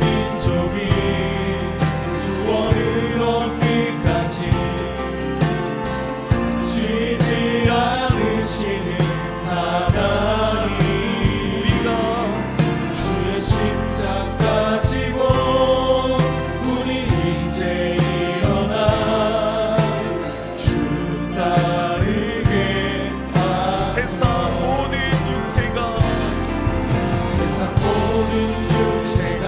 민족이 구원을 얻기까지 쉬지 않으시는 하나님, 우리가 주의 십자가 지고 우리 이제 일어나 주 따르게 세상 하소서. 모든 육체가 세상 모든 육체가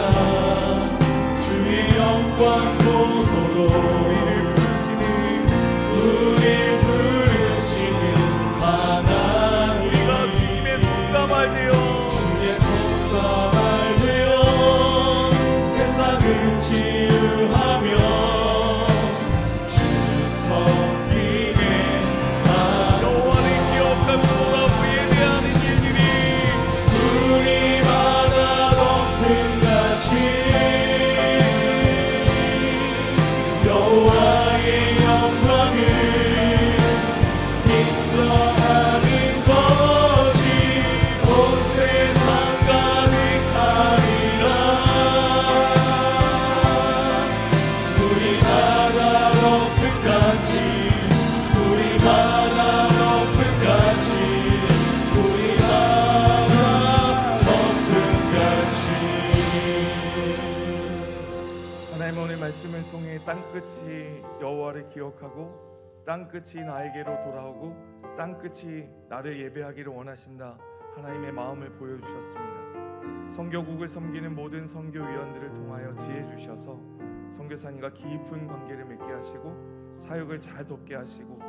주의 영광 보도록 우릴 부르시는 하나님, 우리가 주님의 손과 말 되어 주의 손과 말 되어 세상을 치유하며 주 섬기게 여호와를 하소서. 기억하고 우리에 대하는 일들이 우리마다 덮은 같이 여호와의 영광을 인정하는 것이 온 세상 가득하리라. 우리마다 덮은 같이 우리마다 덮은 같이 우리마다 덮은 같이. 하나님 오늘 말씀을 통해 땅끝이 여호와를 기억하고 땅끝이 나에게로 돌아오고 땅끝이 나를 예배하기를 원하신다 하나님의 마음을 보여주셨습니다. 선교국을 섬기는 모든 선교위원들을 통하여 지혜 주셔서 선교사님과 깊은 관계를 맺게 하시고 사역을 잘 돕게 하시고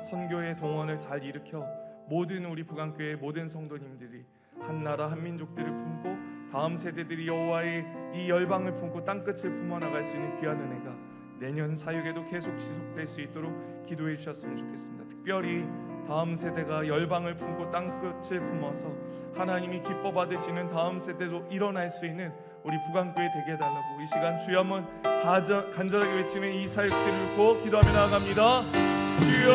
선교의 동원을 잘 일으켜 모든 우리 북한교회 모든 성도님들이 한 나라 한 민족들을 품고 다음 세대들이 여호와의 이 열방을 품고 땅끝을 품어나갈 수 있는 귀한 은혜가 내년 사역에도 계속 지속될 수 있도록 기도해 주셨으면 좋겠습니다. 특별히 다음 세대가 열방을 품고 땅끝을 품어서 하나님이 기뻐 받으시는 다음 세대도 일어날 수 있는 우리 북한교회 되게 해달라고 이 시간 주여 한번 간절하게 외치는 이 사역들을 고 기도하며 나아갑니다. 주여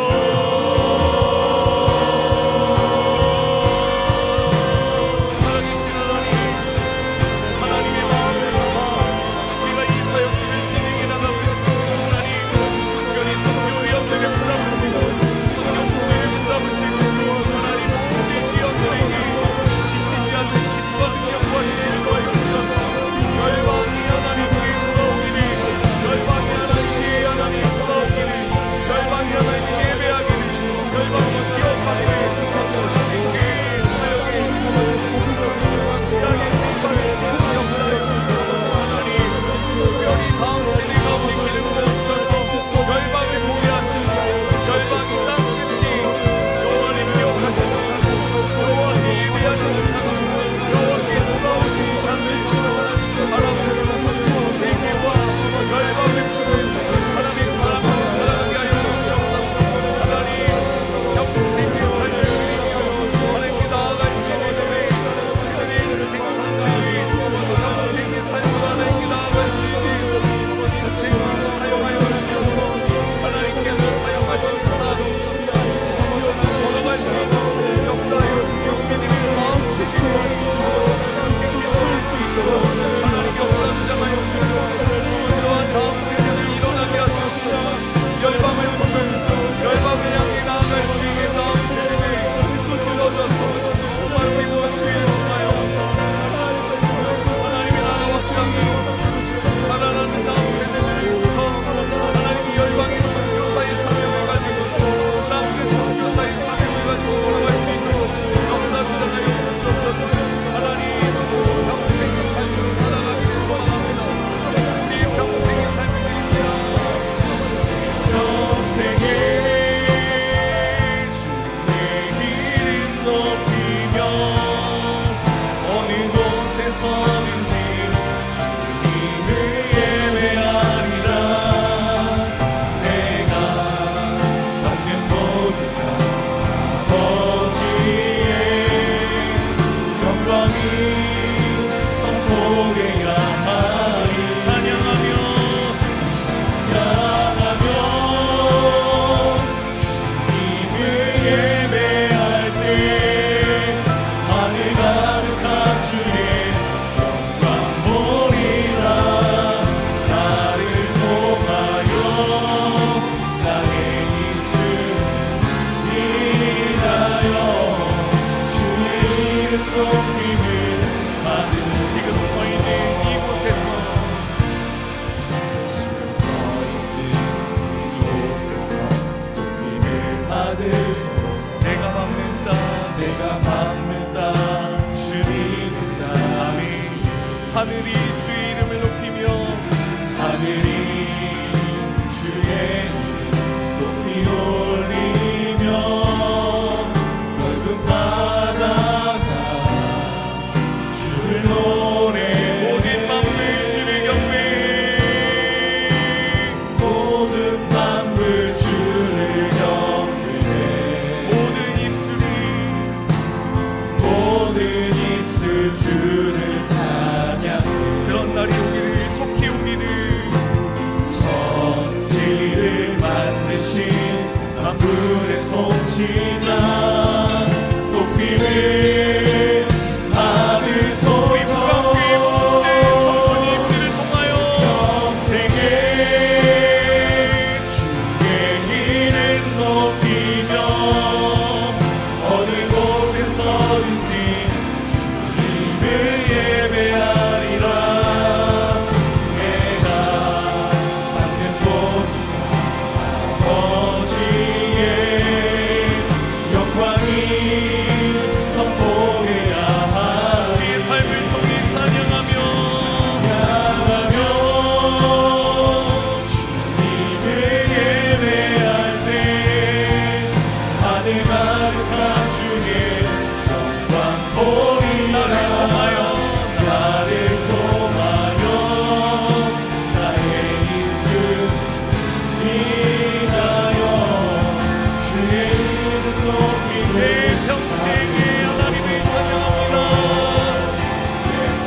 어느 곳에서든지 주님 주의 이름을 높이며 하늘이 주의 높이 올리며 넓은 바다가 주를 노래해 모든 만물 주를 경배 모든 만물 주를 경배해 모든 입술이 모든 입술 주를 찬양해 그런 날이 오기를 속히 오기를 천지를 만드신 만물의 통치자 높임을 받으소서 성도님들을 통하여 영생에 주의 이름 높이며 어느 곳에서든지 주님을 예배하리라 내가 받는 모든 아버지의 영광이 선포해야 하리 우리의 삶을 통해 찬양하며 주님을 예배할 때 하늘 가득한 주의 영광 보이라 나를 통하여 나의 입술 인하여 주의 이름 높이네 내 평생에 하나님을 찬양합니다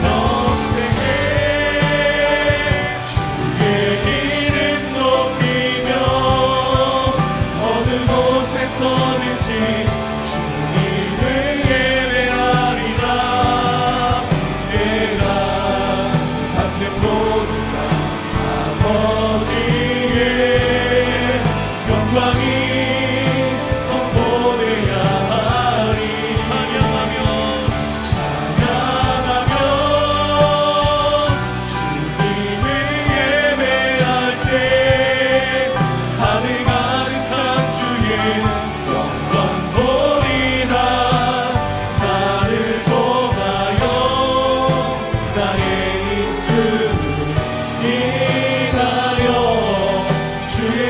평생에 주의 이름 높이며 어느 곳에서든지 주님을 예배하리라 내가 받는 모든 아버지의 영광이 선포돼야 하리 찬양하며 주님을 예배할 때 하늘 가득한 주의 영광 보리라 나를 통하여 나의 입술을 인하여 주의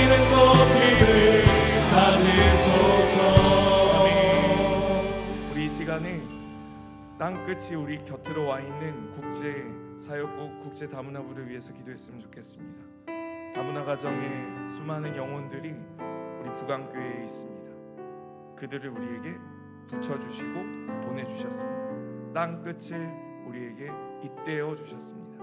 이름 높임을 받으소서 우리 이 시간에 땅끝이 우리 곁으로 와 있는 국제 사역국 국제 다문화부를 위해서 기도했으면 좋겠습니다. 다문화 가정에 수많은 영혼들이 우리 부강교회에 있습니다. 그들을 우리에게 붙여주시고 보내주셨습니다. 땅끝을 우리에게 잇대어 주셨습니다.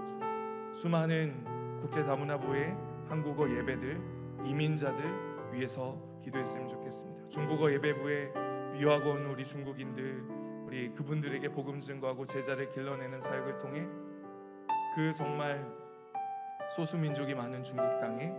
수많은 국제 다문화부의 한국어 예배들 이민자들 위해서 기도했으면 좋겠습니다. 중국어 예배부에 유학 온 우리 중국인들 우리 그분들에게 복음 증거하고 제자를 길러내는 사역을 통해 그 정말 소수민족이 많은 중국 땅에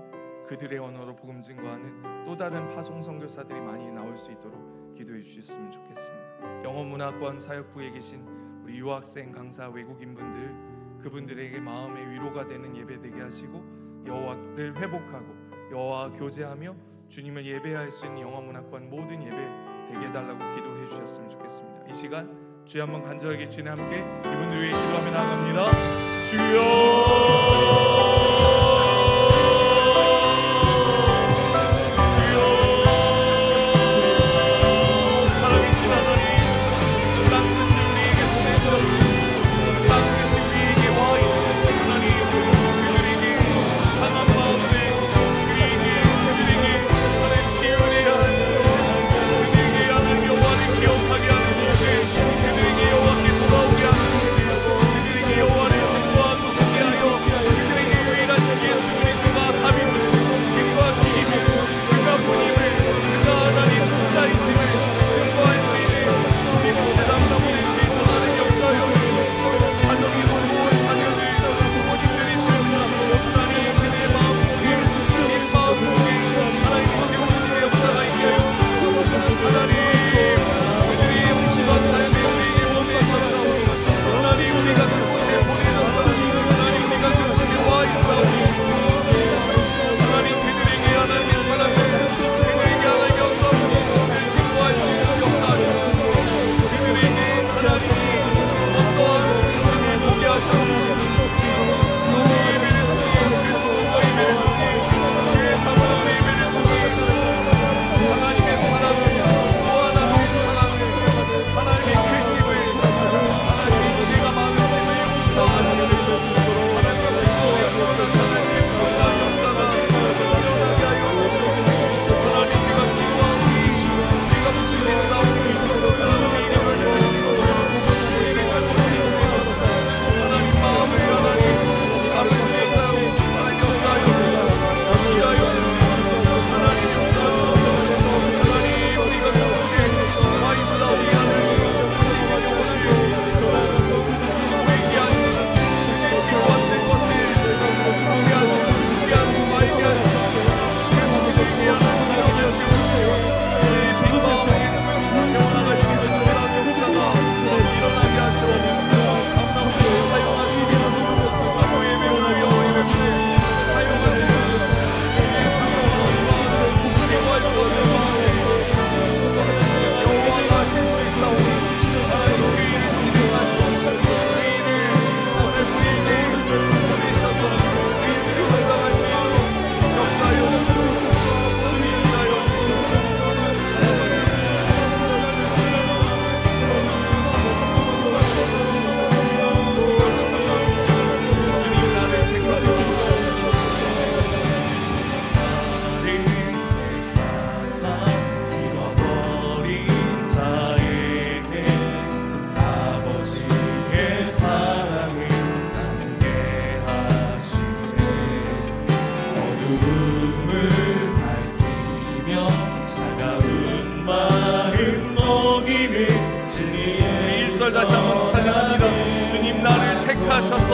그들의 언어로 복음 증거하는 또 다른 파송 선교사들이 많이 나올 수 있도록 기도해 주셨으면 좋겠습니다. 영어문화권 사역부에 계신 우리 유학생 강사 외국인분들 그분들에게 마음의 위로가 되는 예배 되게 하시고 여호와를 회복하고 여호와와 교제하며 주님을 예배할 수 있는 영어문화권 모든 예배 되게 해달라고 기도해 주셨으면 좋겠습니다. 이 시간 주여 한번 간절하게 주님 함께 이분들 위해 기도하며 나아갑니다. 주여 여호와를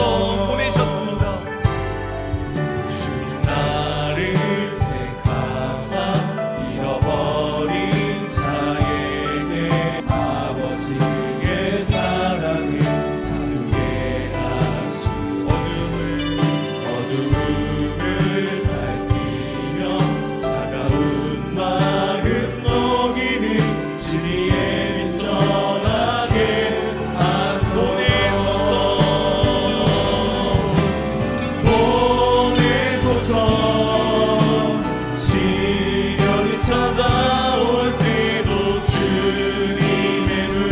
주셔서 보내셨습니다. 주님 나를 택하사 잃어버린 자에게 아버지의 사랑을 나누게 하시 어둠을 밝히며 차가운 마음 녹이는 진리의 빛 전하게 하소서. 시련이 찾아올 때도 주님의 눈을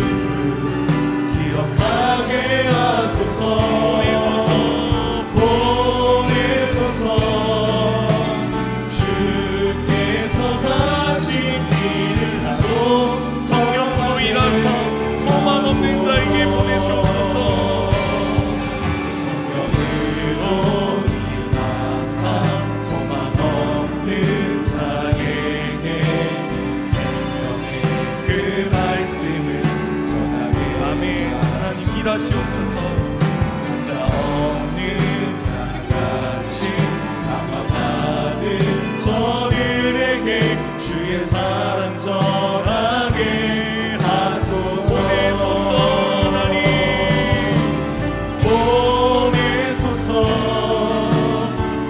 기억하게 하소서. 보내소서. 주께서 가신 길을 나도 성령으로 인하사 소망 없는 자에게 보내시옵소서. 성령으로 인하사 소망 없는 자에게 생명의 그 말씀을 전하게 아멘. 하나님 일하시옵소서. 자 없는 나같이 감화받은 저들에게 주의 사랑 전하게 하소서. 보내소서.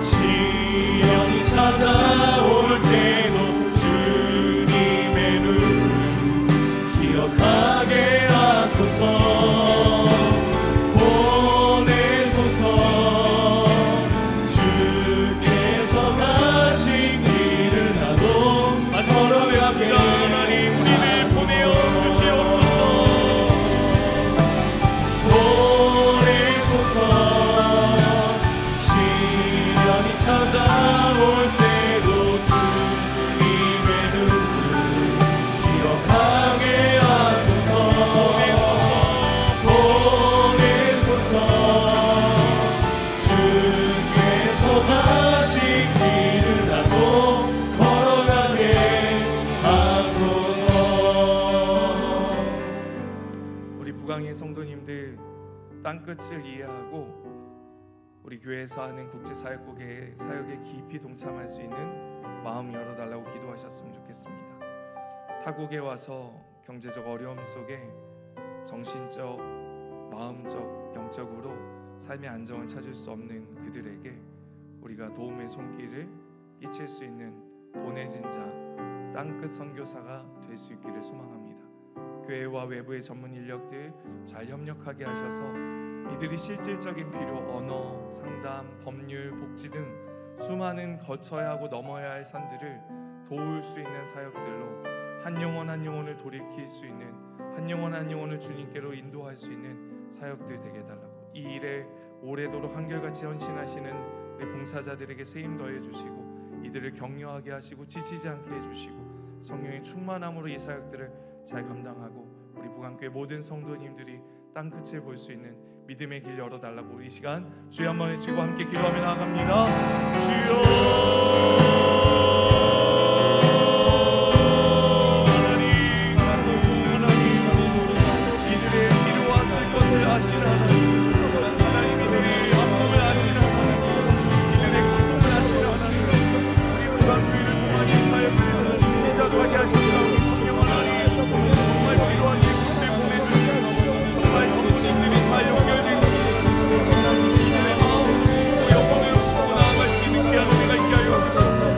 시련이 찾아올 때도 주님의 눈을 기억하게 하소서. 보내소서. 주께서 가신 길을 나도 걸어가게 하나님 우리를 보내어 주시옵소서. 보내소서. 시련이 찾아올 때도 주님의 눈을 기억하게 하소서. 보내소서. 주께서 가신 길을 나도 걸어가게 하소서. 우리 부강의 성도님들 땅끝을 이해하고 우리 교회에서 하는 국제사역국의 사역에 깊이 동참할 수 있는 마음 열어달라고 기도하셨으면 좋겠습니다. 타국에 와서 경제적 어려움 속에 정신적, 마음적, 영적으로 삶의 안정을 찾을 수 없는 그들에게 우리가 도움의 손길을 끼칠 수 있는 보내진 자 땅끝 선교사가 될 수 있기를 소망합니다. 교회와 외부의 전문 인력들 잘 협력하게 하셔서 이들이 실질적인 필요, 언어, 상담, 법률, 복지 등 수많은 거쳐야 하고 넘어야 할 산들을 도울 수 있는 사역들로 한 영혼 한 영혼을 돌이킬 수 있는, 한 영혼 한 영혼을 주님께로 인도할 수 있는 사역들 되게 해달라고, 이 일에 오래도록 한결같이 헌신하시는 우리 봉사자들에게 세임 더해 주시고 이들을 격려하게 하시고 지치지 않게 해주시고 성령의 충만함으로 이 사역들을 잘 감당하고 우리 부강교회 모든 성도님들이 땅끝을 볼 수 있는 믿음의 길 열어달라고 이 시간 주여 한번 외치고 함께 기도하며 나아갑니다. 주여 영혼을 쏟고 나아갈 수 있는 귀한 은혜가 있게 하여 주옵소서.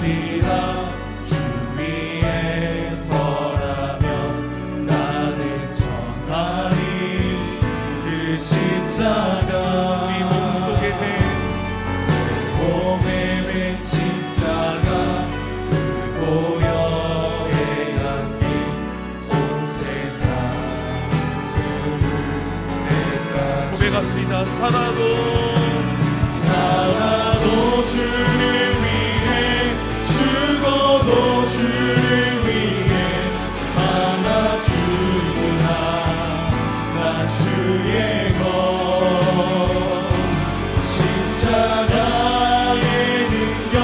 전하리라 주 위에 서라면 나는 전하리 그 십자가 우리 몸속에 몸에 맺힌 십자가 그 보혈에 안긴 온 세상 죄를 내가 고백합시다. 살아도 주를 위해 죽어도 주를 위해 살아 주구나 나 주의 것 십자가의 능력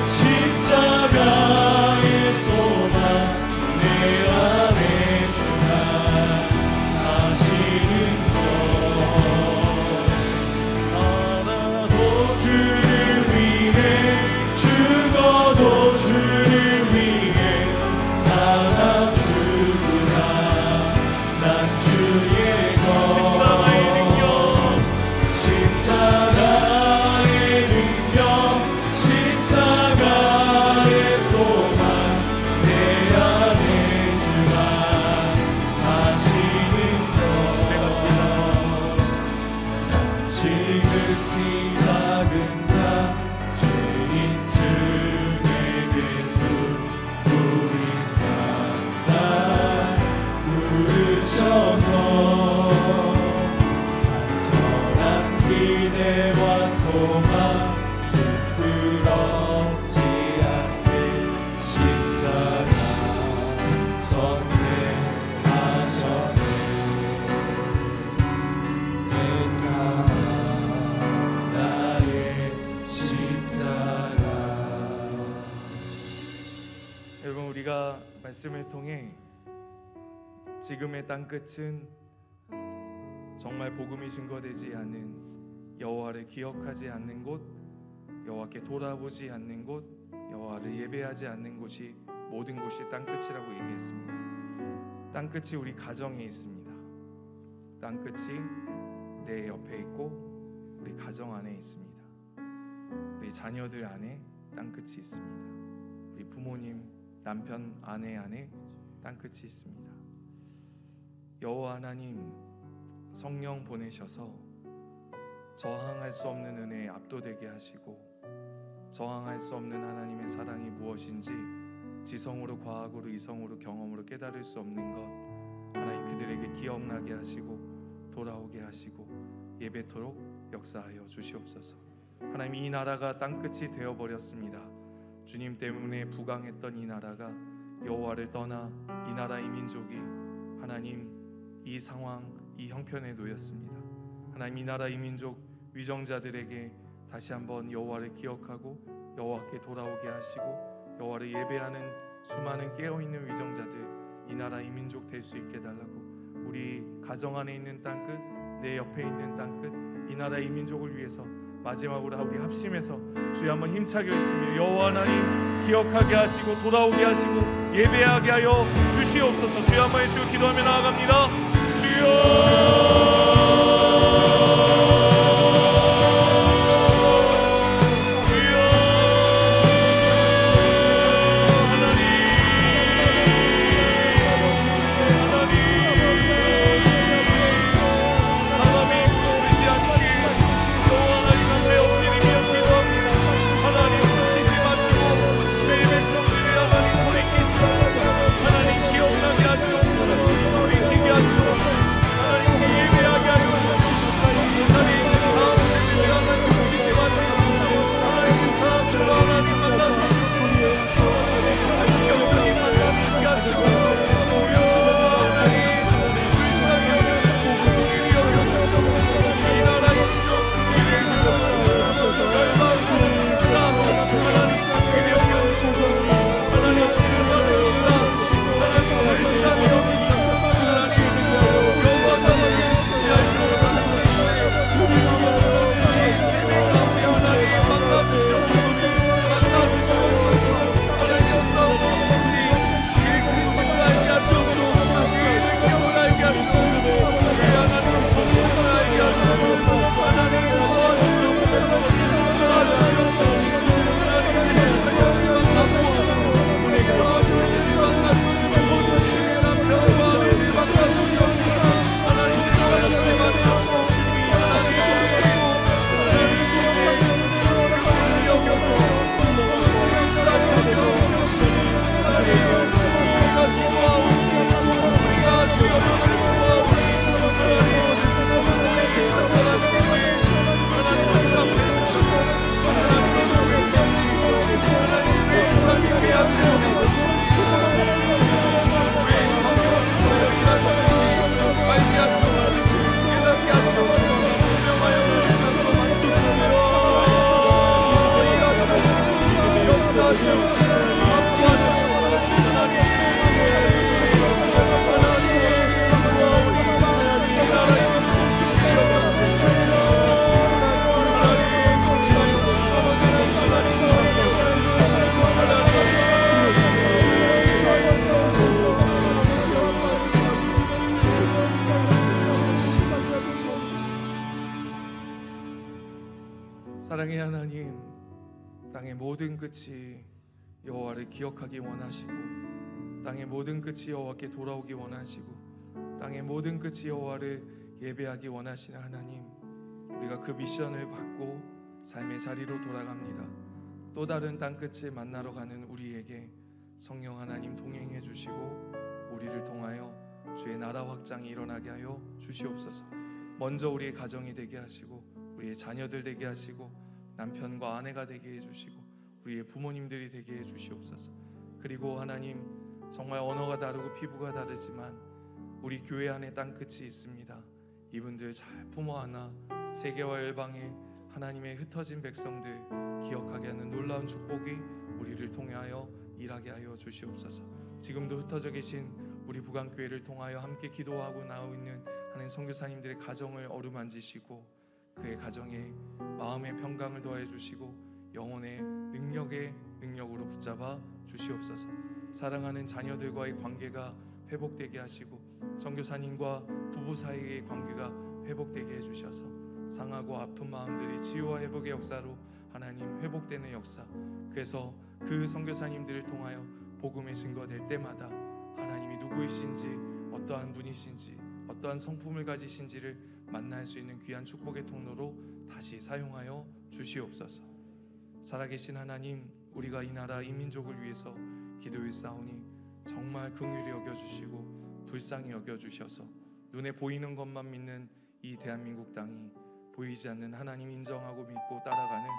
십자가의 소망 내 안에 주가 사시는 것 살아도 주를 위해 죽어도 주를 위해 살아 주구나 난 주의 것 십자가의 능력 십자가의 소망 내 안에 주가 사시는 것 지극히 작은 자 죄인 중에 괴수 우리 날 부르셔서 안전한 기대와 소망 부끄럽지 않게 십자가 전대하셨네 내 사랑 나의 십자가 여러분, 우리가 말씀을 통해 지금의 땅끝은 정말 복음이 증거되지 않는 여호와를 기억하지 않는 곳, 여호와께 돌아보지 않는 곳, 여호와를 예배하지 않는 곳이 모든 곳이 땅끝이라고 얘기했습니다. 땅끝이 우리 가정에 있습니다. 땅끝이 내 옆에 있고 우리 가정 안에 있습니다. 우리 자녀들 안에 땅끝이 있습니다. 우리 부모님, 남편, 아내 안에 땅끝이 있습니다. 여호와 하나님 성령 보내셔서 저항할 수 없는 은혜에 압도되게 하시고 저항할 수 없는 하나님의 사랑이 무엇인지 지성으로 과학으로 이성으로 경험으로 깨달을 수 없는 것 하나님 그들에게 기억나게 하시고 돌아오게 하시고 예배토록 역사하여 주시옵소서. 하나님 이 나라가 땅끝이 되어버렸습니다. 주님 때문에 부강했던 이 나라가 여호와를 떠나 이 나라 이 민족이 하나님 이 상황 이 형편에 놓였습니다. 하나님 이 나라 이 민족 위정자들에게 다시 한번 여호와를 기억하고 여호와께 돌아오게 하시고 여호와를 예배하는 수많은 깨어있는 위정자들 이 나라 이 민족 될 수 있게 달라고 우리 가정 안에 있는 땅끝 내 옆에 있는 땅끝 이 나라 이 민족을 위해서 마지막으로 우리 합심해서 주여 한번 힘차게 외치며 여호와 하나님 기억하게 하시고 돌아오게 하시고 예배하게 하여 주시옵소서. 주여 한번 외치고 기도하며 나아갑니다. 주여 하나님 기억나게 하시고 우리 기게 하시고 하나님 예배하게 사랑의 하나님, 땅의 모든 끝이 여호와를 기억하기 원하시고, 땅의 모든 끝이 여호와께 돌아오기 원하시고, 땅의 모든 끝이 여호와를 예배하기 원하시는 하나님, 우리가 그 미션을 받고 삶의 자리로 돌아갑니다. 또 다른 땅 끝을 만나러 가는 우리에게 성령 하나님 동행해 주시고, 우리를 통하여 주의 나라 확장이 일어나게 하여 주시옵소서. 먼저 우리의 가정이 되게 하시고, 우리의 자녀들 되게 하시고, 남편과 아내가 되게 해주시고, 우리의 부모님들이 되게 해주시옵소서. 그리고 하나님, 정말 언어가 다르고 피부가 다르지만 우리 교회 안에 땅끝이 있습니다. 이분들 잘 품어 안아 세계와 열방에 하나님의 흩어진 백성들 기억하게 하는 놀라운 축복이 우리를 통하여 일하게 하여 주시옵소서. 지금도 흩어져 계신 우리 부강교회를 통하여 함께 기도하고 나오고 있는 하나님 선교사님들의 가정을 어루만지시고, 그의 가정에 마음의 평강을 더해 주시고 영혼의 능력으로 붙잡아 주시옵소서. 사랑하는 자녀들과의 관계가 회복되게 하시고, 선교사님과 부부 사이의 관계가 회복되게 해주셔서 상하고 아픈 마음들이 치유와 회복의 역사로 하나님 회복되는 역사, 그래서 그 선교사님들을 통하여 복음의 증거될 때마다 하나님이 누구이신지, 어떠한 분이신지, 어떠한 성품을 가지신지를 만날 수 있는 귀한 축복의 통로로 다시 사용하여 주시옵소서. 살아계신 하나님, 우리가 이 나라 이 민족을 위해서 기도를 쌓으니 정말 긍휼히 여겨주시고 불쌍히 여겨주셔서 눈에 보이는 것만 믿는 이 대한민국 땅이 보이지 않는 하나님 인정하고 믿고 따라가는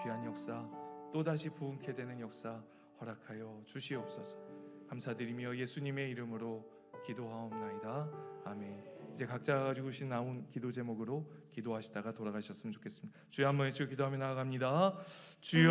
귀한 역사, 또다시 부흥케 되는 역사 허락하여 주시옵소서. 감사드리며 예수님의 이름으로 기도하옵나이다. 아멘. 이제 각자 가지고 오신 나온 기도 제목으로 기도하시다가 돌아가셨으면 좋겠습니다. 주여 한번 외치고 기도하며 나아갑니다. 주여